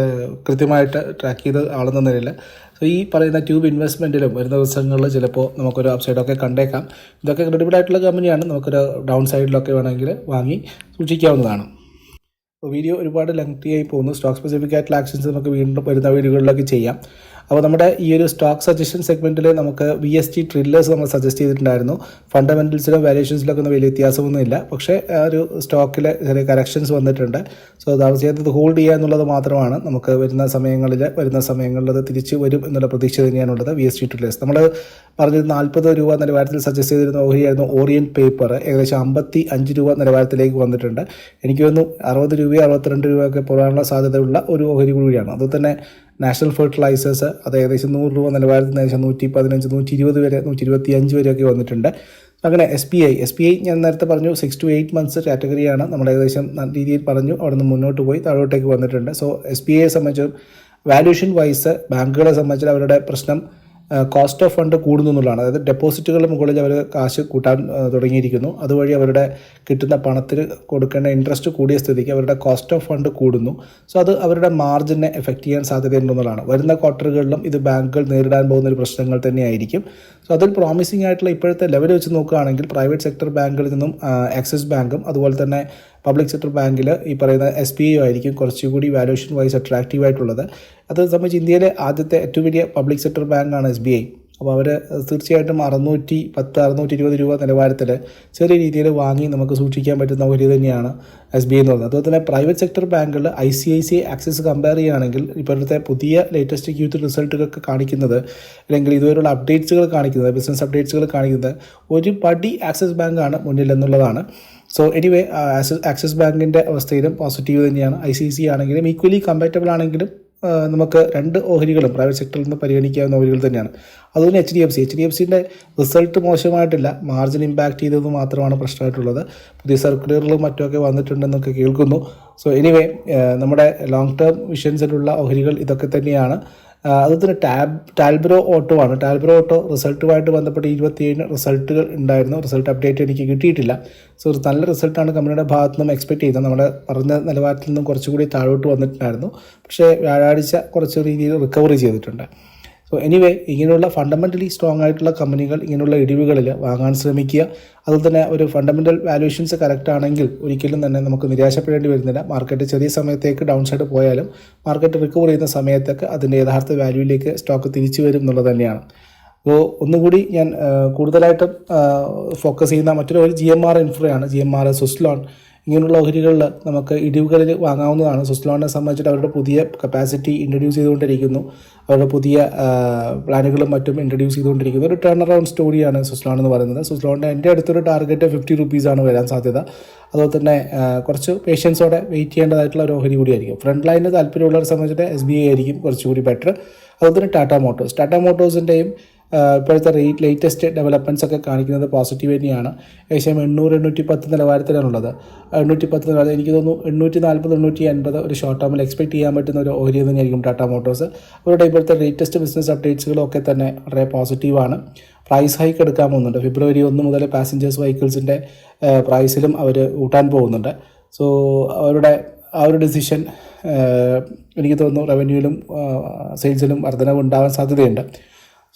കൃത്യമായിട്ട് ട്രാക്ക് ചെയ്ത് ആളെന്ന നിലയിൽ. സോ ഈ പറയുന്ന ട്യൂബ് ഇൻവെസ്റ്റ്മെൻറ്റിലും വരുന്ന ദിവസങ്ങളിൽ ചിലപ്പോൾ നമുക്കൊരു അപ്സൈഡൊക്കെ കണ്ടേക്കാം. ഇതൊക്കെ ക്രെഡിബിൾ ആയിട്ടുള്ള കമ്പനിയാണ്. നമുക്കൊരു ഡൗൺ സൈഡിലൊക്കെ വേണമെങ്കിൽ വാങ്ങി സൂക്ഷിക്കാവുന്നതാണ്. അപ്പോൾ വീഡിയോ ഒരുപാട് ലെങ്തി ആയി പോകുന്നു. സ്റ്റോക്ക് സ്പെസിഫിക് ആയിട്ടുള്ള ആക്ഷൻസ് നമുക്ക് വീണ്ടും വരുന്ന വീഡിയോകളിലൊക്കെ ചെയ്യാം. അപ്പോൾ നമ്മുടെ ഈ ഒരു സ്റ്റോക്ക് സജഷൻ സെഗ്മെൻറ്റിൽ നമുക്ക് VST ട്രില്ലേഴ്സ് നമ്മൾ സജസ്റ്റ് ചെയ്തിട്ടുണ്ടായിരുന്നു. ഫണ്ടമെൻറ്റൽസിലും വാല്യൂഷൻസിലൊക്കെ ഒന്നും വലിയ വ്യത്യാസമൊന്നുമില്ല. പക്ഷേ ഒരു സ്റ്റോക്കിൽ ചെറിയ കറക്ഷൻസ് വന്നിട്ടുണ്ട്. സോ അത് ഹോൾഡ് ചെയ്യുക എന്നുള്ളത് മാത്രമാണ്. നമുക്ക് വരുന്ന സമയങ്ങളിൽ അത് തിരിച്ചു വരും എന്നുള്ള പ്രതീക്ഷ തന്നെയാണുള്ളത്. VST ട്രില്ലേഴ്സ് നമ്മൾ പറഞ്ഞത് 40 രൂപ നിലവാരത്തിൽ സജസ്റ്റ് ചെയ്തിരുന്ന ഓഹരിയായിരുന്നു ഓറിയൻറ്റ് പേപ്പർ. ഏകദേശം 55 രൂപ നിലവാരത്തിലേക്ക് വന്നിട്ടുണ്ട്. എനിക്ക് തോന്നുന്നു 60 രൂപയോ 62 രൂപയൊക്കെ പോകാനുള്ള സാധ്യതയുള്ള ഒരു ഓഹരി കൂടിയാണ്. അതുപോലെ തന്നെ നാഷണൽ ഫെർട്ടിലൈസേഴ്സ്, അത് ഏകദേശം 100 രൂപ നിലവാരത്തിൽ ഏകദേശം 115, 120 വരെ, 125 വരെയൊക്കെ വന്നിട്ടുണ്ട്. അങ്ങനെ SBI ഞാൻ നേരത്തെ പറഞ്ഞു 6 to 8 months കാറ്റഗറിയാണ്. നമ്മൾ ഏകദേശം നല്ല രീതിയിൽ പറഞ്ഞു, അവിടെ നിന്ന് മുന്നോട്ട് പോയി താഴോട്ടേക്ക് വന്നിട്ടുണ്ട്. സോ SBIയെ സംബന്ധിച്ച് വാല്യൂഷൻ വൈസ് ബാങ്കുകളെ സംബന്ധിച്ച് അവരുടെ പ്രശ്നം കോസ്റ്റ് ഓഫ് ഫണ്ട് കൂടുന്നു എന്നുള്ളതാണ്. അതായത് ഡെപ്പോസിറ്റുകളുടെ മുകളിൽ അവർ കാശ് കൂട്ടാൻ തുടങ്ങിയിരിക്കുന്നു. അതുവഴി അവരുടെ കിട്ടുന്ന പണത്തിന് കൊടുക്കേണ്ട ഇൻട്രസ്റ്റ് കൂടിയ സ്ഥിതിക്ക് അവരുടെ കോസ്റ്റ് ഓഫ് ഫണ്ട് കൂടുന്നു. സോ അത് അവരുടെ മാർജിനെ എഫക്റ്റ് ചെയ്യാൻ സാധ്യതയുണ്ടെന്നുള്ളതാണ്. വരുന്ന ക്വാർട്ടറുകളിലും ഇത് ബാങ്കുകൾ നേരിടാൻ പോകുന്ന ഒരു പ്രശ്നങ്ങൾ തന്നെയായിരിക്കും. സോ അതിൽ പ്രോമിസിംഗ് ആയിട്ടുള്ള ഇപ്പോഴത്തെ ലെവൽ വെച്ച് നോക്കുകയാണെങ്കിൽ പ്രൈവറ്റ് സെക്ടർ ബാങ്കുകളിൽ നിന്നും ആക്സിസ് ബാങ്കും അതുപോലെ തന്നെ പബ്ലിക് സെക്ടർ ബാങ്കിൽ ഈ പറയുന്ന SBI ആയിരിക്കും കുറച്ചുകൂടി വാല്യൂഷൻ വൈസ് അട്രാക്റ്റീവ് ആയിട്ടുള്ളത്. അത് സംബന്ധിച്ച് ഇന്ത്യയിലെ ആദ്യത്തെ ഏറ്റവും വലിയ പബ്ലിക് സെക്ടർ ബാങ്കാണ് SBI. അപ്പോൾ അവർ തീർച്ചയായിട്ടും 620 രൂപ നിലവാരത്തിൽ ചെറിയ രീതിയിൽ വാങ്ങി നമുക്ക് സൂക്ഷിക്കാൻ പറ്റുന്ന ഒരു തന്നെയാണ് SBI എന്ന് പറയുന്നത്. അതുപോലെ തന്നെ പ്രൈവറ്റ് സെക്ടർ ബാങ്കുകളിൽ ICICI ആക്സിസ് കമ്പയർ ചെയ്യുകയാണെങ്കിൽ ഇപ്പോഴത്തെ പുതിയ ലേറ്റസ്റ്റ് Q3 റിസൾട്ടുകളൊക്കെ കാണിക്കുന്നത്, അല്ലെങ്കിൽ ഇതുവരെയുള്ള അപ്ഡേറ്റ്സുകൾ കാണിക്കുന്നത്, ബിസിനസ് അപ്ഡേറ്റ്സുകൾ കാണിക്കുന്നത് ഒരു പടി ആക്സിസ് ബാങ്കാണ് മുന്നിൽ എന്നുള്ളതാണ്. സോ എനിവേ ആക്സിസ് ബാങ്കിൻ്റെ അവസ്ഥയിലും പോസിറ്റീവ് തന്നെയാണ്. ICICI ആണെങ്കിലും ഈക്വലി കമ്പാറ്റബിൾ ആണെങ്കിലും നമുക്ക് രണ്ട് ഓഹരികളും പ്രൈവറ്റ് സെക്ടറിൽ നിന്ന് പരിഗണിക്കാവുന്ന ഓഹരികൾ തന്നെയാണ്. അതുപോലെ HDFCൻ്റെ റിസൾട്ട് മോശമായിട്ടില്ല, മാർജിൻ ഇമ്പാക്റ്റ് ചെയ്തത് മാത്രമാണ് പ്രശ്നമായിട്ടുള്ളത്. പുതിയ സർക്കുലറുകളും മറ്റുമൊക്കെ വന്നിട്ടുണ്ടെന്നൊക്കെ കേൾക്കുന്നു. സോ എനിവേ നമ്മുടെ ലോങ് ടേം വിഷൻസിലുള്ള ഓഹരികൾ ഇതൊക്കെ തന്നെയാണ്. അതുപോലെ തന്നെ ടാൽബ്രോ ഓട്ടോ ആണ്. ടാൽബ്രോ ഓട്ടോ റിസൾട്ടുമായിട്ട് ബന്ധപ്പെട്ട് 27 റിസൾട്ടുകൾ ഉണ്ടായിരുന്നു. റിസൾട്ട് അപ്ഡേറ്റ് എനിക്ക് കിട്ടിയിട്ടില്ല. സോ ഒരു നല്ല റിസൾട്ടാണ് കമ്പനിയുടെ ഭാഗത്തു നിന്നും എക്സ്പെക്ട് ചെയ്തത്. നമ്മുടെ പറഞ്ഞ നിലവാരത്തിൽ നിന്നും കുറച്ചുകൂടി താഴോട്ട് വന്നിട്ടുണ്ടായിരുന്നു. പക്ഷേ വ്യാഴാഴ്ച കുറച്ച് രീതിയിൽ റിക്കവറി ചെയ്തിട്ടുണ്ട്. സോ എനിവേ ഇങ്ങനെയുള്ള ഫണ്ടമെൻ്റലി സ്ട്രോങ് ആയിട്ടുള്ള കമ്പനികൾ ഇങ്ങനെയുള്ള ഇടിവുകളിൽ വാങ്ങാൻ ശ്രമിക്കുക. അതുപോലെ തന്നെ ഒരു ഫണ്ടമെൻ്റൽ വാല്യൂഷൻസ് കറക്റ്റ് ആണെങ്കിൽ ഒരിക്കലും തന്നെ നമുക്ക് നിരാശപ്പെടേണ്ടി വരുന്നില്ല. മാർക്കറ്റ് ചെറിയ സമയത്തേക്ക് ഡൗൺ സൈഡ് പോയാലും മാർക്കറ്റ് റിക്കവർ ചെയ്യുന്ന സമയത്തൊക്കെ അതിൻ്റെ യഥാർത്ഥ വാല്യൂയിലേക്ക് സ്റ്റോക്ക് തിരിച്ചു വരും എന്നുള്ളത് തന്നെയാണ്. അപ്പോൾ ഒന്നുകൂടി ഞാൻ കൂടുതലായിട്ടും ഫോക്കസ് ചെയ്യുന്ന മറ്റൊരു GMR ഇൻഫ്രയാണ്. GMR, സ്വിസ്ലോൺ ഇങ്ങനെയുള്ള ഓഹരികളിൽ നമുക്ക് ഇടിവുകളിൽ വാങ്ങാവുന്നതാണ്. സ്വിസ്ലോണിനെ സംബന്ധിച്ചിട്ട് അവരുടെ പുതിയ കപ്പാസിറ്റി ഇൻട്രൊഡ്യൂസ് ചെയ്തുകൊണ്ടിരിക്കുന്നു. അവരുടെ പുതിയ പ്ലാനുകളും മറ്റും ഇൻട്രൊഡ്യൂസ് ചെയ്തുകൊണ്ടിരിക്കുന്നു. ഒരു ടേൺ അറൗണ്ട് സ്റ്റോറിയാണ് സ്വിസ്ലോൺ എന്ന് പറയുന്നത്. സ്വിസ്ലോണിൻ്റെ എൻ്റെ അടുത്തൊരു ടാർഗറ്റ് 50 രൂപീസാണ് വരാൻ സാധ്യത. അതുപോലെ തന്നെ കുറച്ച് പേഷ്യൻസോടെ വെയിറ്റ് ചെയ്യേണ്ടതായിട്ടുള്ള ഒരു ഓഹരി കൂടിയായിരിക്കും. ഫ്രണ്ട് ലൈനിൽ താല്പര്യമുള്ളവരെ സംബന്ധിച്ചിട്ട് SBI ആയിരിക്കും കുറച്ചുകൂടി ബെറ്റർ. അതുപോലെ തന്നെ ടാറ്റ മോട്ടോഴ്സിൻ്റെയും ഇപ്പോഴത്തെ ലേറ്റസ്റ്റ് ഡെവലപ്മെൻറ്റ്സ് ഒക്കെ കാണിക്കുന്നത് പോസിറ്റീവ് തന്നെയാണ്. ഏകദേശം 800-810 നിലവാരത്തിലാണുള്ളത്. 810 നിലവാരം എനിക്ക് തോന്നുന്നു 840-850 ഒരു ഷോർട്ട് ടേമിൽ എക്സ്പെക്ട് ചെയ്യാൻ പറ്റുന്ന ഒരു ഓഹരി തന്നെയായിരിക്കും ടാറ്റ മോട്ടോഴ്സ്. അവരുടെ ഇപ്പോഴത്തെ ലേറ്റസ്റ്റ് ബിസിനസ് അപ്ഡേറ്റ്സുകളൊക്കെ തന്നെ വളരെ പോസിറ്റീവാണ്. പ്രൈസ് ഹൈക്ക് എടുക്കാൻ പോകുന്നുണ്ട്. ഫെബ്രുവരി 1 മുതൽ പാസഞ്ചേഴ്സ് വെഹിക്കിൾസിൻ്റെ പ്രൈസിലും അവർ കൂട്ടാൻ പോകുന്നുണ്ട്. സോ അവരുടെ ആ ഒരു ഡിസിഷൻ എനിക്ക് തോന്നുന്നു റവന്യൂവിലും സെയിൽസിലും വർധനവ് ഉണ്ടാകാൻ സാധ്യതയുണ്ട്.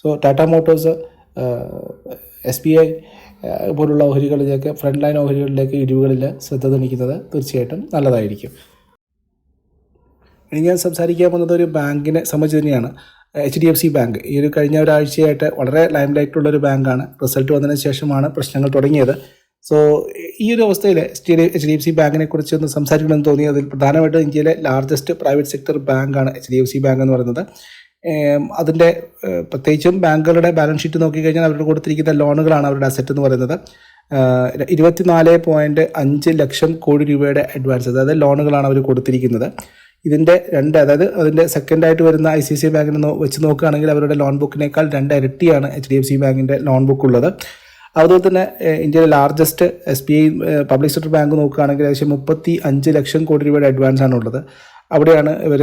സോ ടാറ്റ മോട്ടോഴ്സ്, SBI പോലുള്ള ഓഹരികളിലേക്ക്, ഫ്രണ്ട് ലൈൻ ഓഹരികളിലേക്ക് ഇടിവുകളിൽ ശ്രദ്ധ തിരിക്കുന്നത് തീർച്ചയായിട്ടും നല്ലതായിരിക്കും. ഇനി ഞാൻ സംസാരിക്കാൻ പോകുന്നത് ഒരു ബാങ്കിനെ സംബന്ധിച്ച് തന്നെയാണ്. HDFC ബാങ്ക് ഈ ഒരു കഴിഞ്ഞ ഒരാഴ്ചയായിട്ട് വളരെ ലൈം ലൈറ്റുള്ളൊരു ബാങ്കാണ്. റിസൾട്ട് വന്നതിന് ശേഷമാണ് പ്രശ്നങ്ങൾ തുടങ്ങിയത്. സോ ഈ ഒരു അവസ്ഥയിൽ HDFC ബാങ്കിനെ കുറിച്ച് ഒന്ന് സംസാരിക്കണമെന്ന് തോന്നി. അതിൽ പ്രധാനമായിട്ടും ഇന്ത്യയിലെ ലാർജസ്റ്റ് പ്രൈവറ്റ് സെക്ടർ ബാങ്കാണ് HDFC ബാങ്ക് എന്ന് പറയുന്നത്. അതിൻ്റെ പ്രത്യേകിച്ചും ബാങ്കുകളുടെ ബാലൻസ് ഷീറ്റ് നോക്കിക്കഴിഞ്ഞാൽ അവരുടെ കൊടുത്തിരിക്കുന്ന ലോണുകളാണ് അവരുടെ അസറ്റ് എന്ന് പറയുന്നത്. 24.5 ലക്ഷം കോടി രൂപയുടെ അഡ്വാൻസ്, അതായത് ലോണുകളാണ് അവർ കൊടുത്തിരിക്കുന്നത്. ഇതിൻ്റെ അതിൻ്റെ സെക്കൻഡായിട്ട് വരുന്ന ICICI ബാങ്കിനെ വെച്ച് നോക്കുകയാണെങ്കിൽ അവരുടെ ലോൺ ബുക്കിനേക്കാൾ 2 ഇരട്ടിയാണ് HDFC ബാങ്കിൻ്റെ ലോൺ ബുക്ക് ഉള്ളത്. അതുപോലെ തന്നെ ഇന്ത്യയിലെ largest SBI public sector bank നോക്കുകയാണെങ്കിൽ ഏകദേശം 35 ലക്ഷം കോടി രൂപയുടെ അഡ്വാൻസ് ആണുള്ളത്. അവിടെയാണ് ഇവർ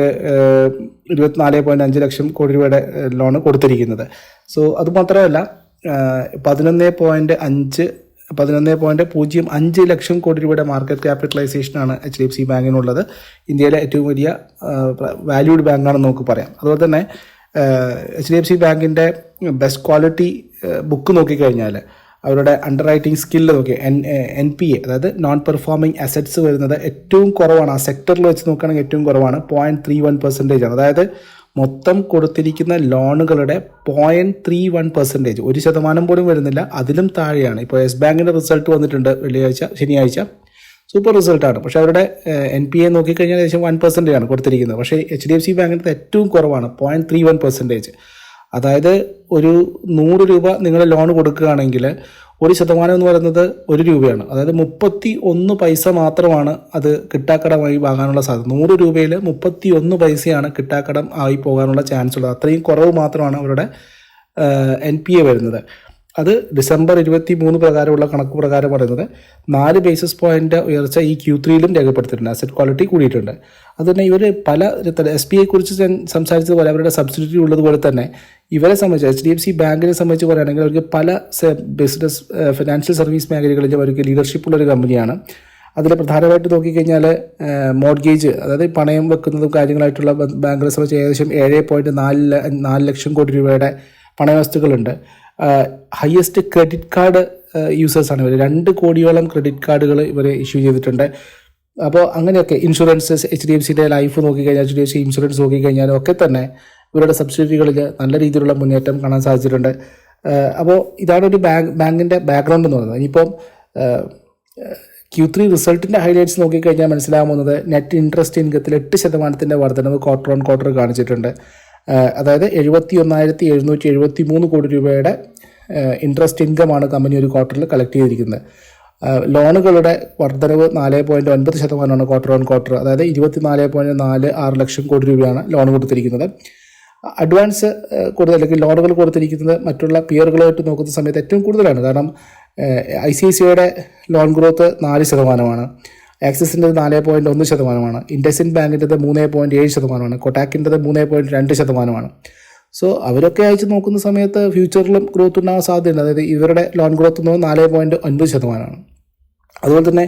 24.5 ലക്ഷം കോടി രൂപയുടെ ലോണ് കൊടുത്തിരിക്കുന്നത്. സോ അതുമാത്രമല്ല 11.05 ലക്ഷം കോടി രൂപയുടെ മാർക്കറ്റ് ക്യാപിറ്റലൈസേഷനാണ് HDFC ബാങ്കിനുള്ളത്. ഇന്ത്യയിലെ ഏറ്റവും വലിയ വാല്യൂഡ് ബാങ്കാണെന്ന് നമുക്ക് പറയാം. അതുപോലെ തന്നെ HDFC ബാങ്കിൻ്റെ ബെസ്റ്റ് ക്വാളിറ്റി ബുക്ക് നോക്കിക്കഴിഞ്ഞാൽ അവരുടെ അണ്ടർ റൈറ്റിംഗ് സ്കില്ല് നോക്കി NPA, അതായത് നോൺ പെർഫോമിംഗ് അസറ്റ്സ് വരുന്നത് ഏറ്റവും കുറവാണ്. ആ സെക്ടറിൽ വെച്ച് നോക്കുകയാണെങ്കിൽ ഏറ്റവും കുറവാണ്. 0.31% ആണ്. അതായത് മൊത്തം കൊടുത്തിരിക്കുന്ന ലോണുകളുടെ 0.31%, 1% പോലും വരുന്നില്ല, അതിലും താഴെയാണ്. ഇപ്പോൾ യെസ് ബാങ്കിൻ്റെ റിസൾട്ട് വന്നിട്ടുണ്ട് ശനിയാഴ്ച, സൂപ്പർ റിസൾട്ടാണ്. പക്ഷേ അവരുടെ NPA നോക്കിക്കഴിഞ്ഞാൽ ഏകദേശം 1% ആണ് കൊടുത്തിരിക്കുന്നത്. പക്ഷേ HDFC ബാങ്കിൻ്റെ ഏറ്റവും കുറവാണ്, 0.31%. അതായത് ഒരു 100 രൂപ നിങ്ങൾ ലോൺ കൊടുക്കുകയാണെങ്കിൽ 1% എന്ന് പറയുന്നത് 1 രൂപയാണ്. അതായത് 31 പൈസ മാത്രമാണ് അത് കിട്ടാക്കടമായി വാങ്ങാനുള്ള സാധ്യത. 100 രൂപയിൽ 31 പൈസയാണ് കിട്ടാക്കടം ആയി പോകാനുള്ള ചാൻസ് ഉള്ളത്. അത്രയും കുറവ് മാത്രമാണ് അവരുടെ NPA വരുന്നത്. അത് ഡിസംബർ 23 പ്രകാരമുള്ള കണക്ക് പ്രകാരം പറയുന്നത് 4 ബേസിസ് പോയിന്റ് ഉയർച്ച ഈ Q3യിലും രേഖപ്പെടുത്തിയിട്ടുണ്ട്. അസറ്റ് ക്വാളിറ്റി കൂടിയിട്ടുണ്ട്. അതുതന്നെ ഇവർ പല SBI കുറിച്ച് സംസാരിച്ചതുപോലെ അവരുടെ സബ്സിഡിയറി ഉള്ളതുപോലെ തന്നെ ഇവരെ സംബന്ധിച്ച് HDFC ബാങ്കിനെ സംബന്ധിച്ച് പറയുകയാണെങ്കിൽ അവർക്ക് പല ബിസിനസ് ഫിനാൻഷ്യൽ സർവീസ് മേഖലകളിലും അവർക്ക് ലീഡർഷിപ്പുള്ളൊരു കമ്പനിയാണ്. അതിൽ പ്രധാനമായിട്ട് നോക്കിക്കഴിഞ്ഞാൽ മോർഗേജ്, അതായത് പണയം വെക്കുന്നതും കാര്യങ്ങളായിട്ടുള്ള ബാങ്കിനെ സംബന്ധിച്ച് ഏകദേശം 7.4 ലക്ഷം കോടി രൂപയുടെ പണയവസ്തുക്കളുണ്ട്. ഹയസ്റ്റ് ക്രെഡിറ്റ് കാർഡ് യൂസേഴ്സാണ് ഇവർ. 2 കോടിയോളം ക്രെഡിറ്റ് കാർഡുകൾ ഇവർ ഇഷ്യൂ ചെയ്തിട്ടുണ്ട്. അപ്പോൾ അങ്ങനെയൊക്കെ ഇൻഷുറൻസ് HDFCയുടെ ലൈഫ് നോക്കിക്കഴിഞ്ഞാൽ, HDFC ഇൻഷുറൻസ് നോക്കിക്കഴിഞ്ഞാലും ഒക്കെ തന്നെ ഇവരുടെ സബ്സിഡിയറികളിൽ നല്ല രീതിയിലുള്ള മുന്നേറ്റം കാണാൻ സാധിച്ചിട്ടുണ്ട്. അപ്പോൾ ഇതാണ് ഒരു ബാങ്കിൻ്റെ ബാക്ക്ഗ്രൗണ്ട് എന്ന് പറയുന്നത്. ഇനിയിപ്പം Q3 റിസൾട്ടിൻ്റെ ഹൈലൈറ്റ്സ് നോക്കിക്കഴിഞ്ഞാൽ മനസ്സിലാകുന്നത് നെറ്റ് ഇൻട്രസ്റ്റ് ഇൻകത്തിൽ 8% വർധനവ് ക്വാർട്ടർ ഓൺ ക്വാർട്ടർ കാണിച്ചിട്ടുണ്ട്. അതായത് 71,773 കോടി രൂപയുടെ ഇൻട്രസ്റ്റ് ഇൻകമാണ് കമ്പനി ഒരു ക്വാർട്ടറിൽ കളക്ട് ചെയ്തിരിക്കുന്നത്. ലോണുകളുടെ വർധനവ് 4.9% ക്വാർട്ടർ ഓൺ ക്വാർട്ടർ. അതായത് 24.46 ലക്ഷം കോടി രൂപയാണ് ലോൺ കൊടുത്തിരിക്കുന്നത്. അഡ്വാൻസ് കൂടുതൽ അല്ലെങ്കിൽ ലോണുകൾ കൊടുത്തിരിക്കുന്നത് മറ്റുള്ള പിയറുകളുമായിട്ട് നോക്കുന്ന സമയത്ത് ഏറ്റവും കൂടുതലാണ്. കാരണം ICICIയുടെ ലോൺ ഗ്രോത്ത് 4%, ആക്സിസിൻ്റെ 4.1%, ഇൻഡസ്ഇൻഡ് ബാങ്കിൻ്റെത് 3.7%, കൊട്ടാക്കിൻ്റെത് 3.2%. സോ അവരൊക്കെ അയച്ച് നോക്കുന്ന സമയത്ത് ഫ്യൂച്ചറിലും ഗ്രോത്ത് ഉണ്ടാകാൻ സാധ്യതയുണ്ട്. അതായത് ഇവരുടെ ലോൺ ഗ്രോത്ത് എന്ന് 4.9%. അതുപോലെ തന്നെ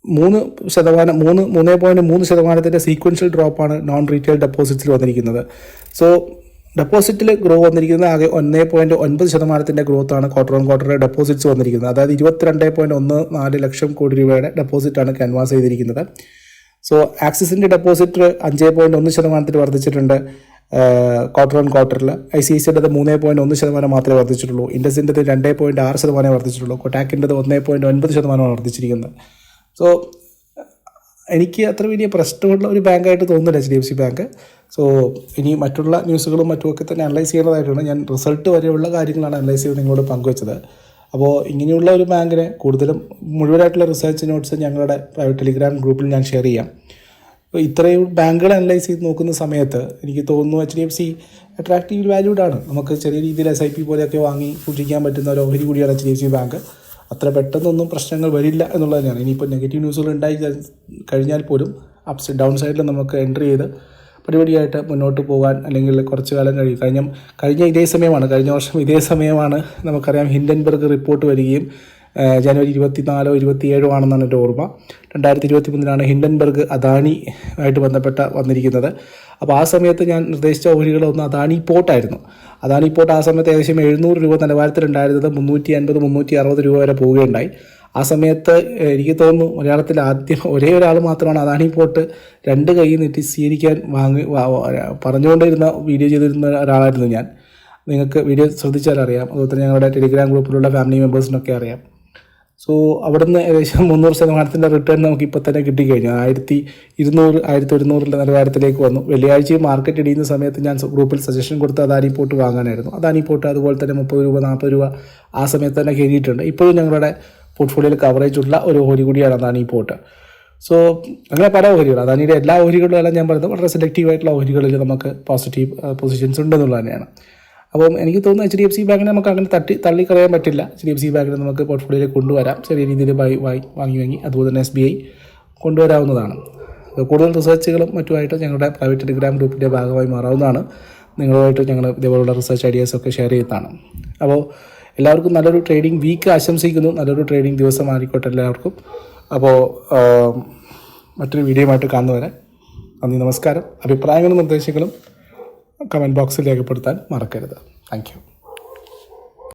3.3% സീക്വൻഷ്യൽ ഡ്രോപ്പാണ് നോൺ റീറ്റെയിൽ ഡെപ്പോസിറ്റ്സിൽ വന്നിരിക്കുന്നത്. സോ ഡെപ്പോസിറ്റിൽ ഗ്രോ വന്നിരിക്കുന്നത് ആകെ 1.9% ഗ്രോത്താണ് ക്വാർട്ടർ ഓൺ ക്വാർട്ടർ ഡെപ്പോസിറ്റ്സ് വന്നിരിക്കുന്നത്. അതായത് 22.14 ലക്ഷം കോടി രൂപയുടെ ഡെപ്പോസിറ്റാണ് ക്യാൻവാസ് ചെയ്തിരിക്കുന്നത്. സോ ആക്സിസിൻ്റെ ഡെപ്പോസിറ്റ് 5.1% വർദ്ധിച്ചിട്ടുണ്ട് ക്വാർട്ടർ ഓൺ ക്വാർട്ടറിൽ. ICICIയുടേത് 3.1% മാത്രമേ വർദ്ധിച്ചിട്ടുള്ളൂ. ഇൻഡസിൻ്റെത് 2.6% വർദ്ധിച്ചിട്ടുള്ളൂ. കൊട്ടാക്കിൻ്റെത് 1.9% വർദ്ധിച്ചിരിക്കുന്നത്. സോ എനിക്ക് അത്ര വലിയ പ്രശ്നമുള്ള ഒരു ബാങ്കായിട്ട് തോന്നുന്നില്ല HDFC ബാങ്ക്. സോ ഇനി മറ്റുള്ള ന്യൂസുകളും മറ്റുമൊക്കെ തന്നെ അനലൈസ് ചെയ്യേണ്ടതായിട്ടാണ്. ഞാൻ റിസൾട്ട് വരെയുള്ള കാര്യങ്ങളാണ് അനലൈസ് ചെയ്ത് നിങ്ങളോട് പങ്കുവച്ചത്. അപ്പോൾ ഇങ്ങനെയുള്ള ഒരു ബാങ്കിനെ കൂടുതലും മുഴുവനായിട്ടുള്ള റിസർച്ച് നോട്ട്സ് ഞങ്ങളുടെ പ്രൈവറ്റ് ടെലിഗ്രാം ഗ്രൂപ്പിൽ ഞാൻ ഷെയർ ചെയ്യാം. അപ്പോൾ ഇത്രയും ബാങ്കുകൾ അനലൈസ് ചെയ്ത് നോക്കുന്ന സമയത്ത് എനിക്ക് തോന്നുന്നു HDFC അട്രാക്റ്റീവ് വാല്യൂഡാണ്. നമുക്ക് ചെറിയ രീതിയിൽ SIP പോലെയൊക്കെ വാങ്ങി സൂക്ഷിക്കാൻ പറ്റുന്ന ഒരു ഓഹരി കൂടിയാണ് HDFC ബാങ്ക്. അത്ര പെട്ടെന്നൊന്നും പ്രശ്നങ്ങൾ വരില്ല എന്നുള്ളത് തന്നെയാണ്. ഇനിയിപ്പോൾ നെഗറ്റീവ് ന്യൂസുകൾ ഉണ്ടായി കഴിഞ്ഞാൽ പോലും ഡൗൺ സൈഡിൽ നമുക്ക് എൻട്രി ചെയ്ത് പടിപടിയായിട്ട് മുന്നോട്ട് പോകാൻ അല്ലെങ്കിൽ കുറച്ച് കാലം കഴിഞ്ഞ ഇതേ സമയമാണ്, കഴിഞ്ഞ വർഷം ഇതേ സമയമാണ് നമുക്കറിയാം ഹിൻഡൻബർഗ് റിപ്പോർട്ട് വരികയും ജനുവരി 24 or 27 ആണെന്നാണ് എൻ്റെ ഓർമ്മ. 2023 ഹിൻഡൻബർഗ് അദാനി ആയിട്ട് വന്നിരിക്കുന്നത്. അപ്പോൾ ആ സമയത്ത് ഞാൻ നിർദ്ദേശിച്ച ഓഹരികളൊന്ന് അദാനി പോർട്ടായിരുന്നു. അദാനി പോർട്ട് ആ സമയത്ത് ഏകദേശം 700 രൂപ നിലവാരത്തിലുണ്ടായിരുന്നത് 350-360 രൂപ വരെ പോവുകയുണ്ടായി. ആ സമയത്ത് എനിക്ക് തോന്നുന്നു മലയാളത്തിൽ ആദ്യം ഒരേ ഒരാൾ മാത്രമാണ് അദാനി പോർട്ട് 2 കൈ നീട്ടി സ്വീകരിക്കാൻ പറഞ്ഞുകൊണ്ടിരുന്ന വീഡിയോ ചെയ്തിരുന്ന ഒരാളായിരുന്നു ഞാൻ. നിങ്ങൾക്ക് വീഡിയോ ശ്രദ്ധിച്ചാൽ അറിയാം. അതുപോലെ തന്നെ ഞങ്ങളുടെ ടെലിഗ്രാം ഗ്രൂപ്പിലുള്ള ഫാമിലി മെമ്പേഴ്സിനൊക്കെ അറിയാം. സോ അവിടുന്ന് ഏകദേശം 300% റിട്ടേൺ നമുക്ക് ഇപ്പോൾ തന്നെ കിട്ടിക്കഴിഞ്ഞു. 1200-1100 നിലവാരത്തിലേക്ക് വന്നു. വെള്ളിയാഴ്ച മാർക്കറ്റ് ഇടിയുന്ന സമയത്ത് ഞാൻ ഗ്രൂപ്പിൽ സജഷൻ കൊടുത്ത് അദാനി പോർട്ട് വാങ്ങാനായിരുന്നു. അദാനി പോർട്ട് അതുപോലെ തന്നെ 30 രൂപ 40 രൂപ ആ സമയത്ത് തന്നെ കയറിയിട്ടുണ്ട്. ഇപ്പോഴും ഞങ്ങളുടെ പോർട്ട്ഫോളിയോയിൽ കവറേജ് ഉള്ള ഒരു ഓഹരി കൂടിയാണ് അദാനി പോർട്ട്. സോ അങ്ങനെ പല ഓഹരികൾ, അദാനിയുടെ എല്ലാ ഓഹരികളും എല്ലാം ഞാൻ പറയുന്നത് വളരെ സെലക്റ്റീവായിട്ടുള്ള ഓഹരികളിൽ നമുക്ക് പോസിറ്റീവ് പൊസിഷൻസ് ഉണ്ടെന്നുള്ളത് തന്നെയാണ്. അപ്പം എനിക്ക് തോന്നുന്നു HDFC ബാങ്കിനെ നമുക്ക് അങ്ങനെ തള്ളിക്കളയാൻ പറ്റില്ല. HDFC ബാങ്കിനെ നമുക്ക് പോർട്ട്ഫോളിയോയിൽ കൊണ്ടുവരാം. ചെറിയ രീതിയിൽ വാങ്ങി അതുപോലെ തന്നെ SBI കൊണ്ടുവരാവുന്നതാണ്. കൂടുതൽ റിസർച്ചുകളും മറ്റുമായിട്ട് ഞങ്ങളുടെ പ്രൈവറ്റ് ടെലിഗ്രാം ഗ്രൂപ്പിൻ്റെ ഭാഗമായി മാറാവുന്നതാണ്. നിങ്ങളുമായിട്ട് ഞങ്ങൾ ഇതേപോലുള്ള റിസർച്ച് ഐഡിയാസൊക്കെ ഷെയർ ചെയ്യുന്നതാണ്. അപ്പോൾ എല്ലാവർക്കും നല്ലൊരു ട്രേഡിംഗ് വീക്ക് ആശംസിക്കുന്നു. നല്ലൊരു ട്രേഡിംഗ് ദിവസം ആയിക്കോട്ടെ എല്ലാവർക്കും. അപ്പോൾ മറ്റൊരു വീഡിയോയുമായിട്ട് കാണുന്നവരെ നന്ദി, നമസ്കാരം. അഭിപ്രായങ്ങളും നിർദ്ദേശങ്ങളും കമൻറ്റ് ബോക്സിൽ രേഖപ്പെടുത്താൻ മറക്കരുത്. Thank you.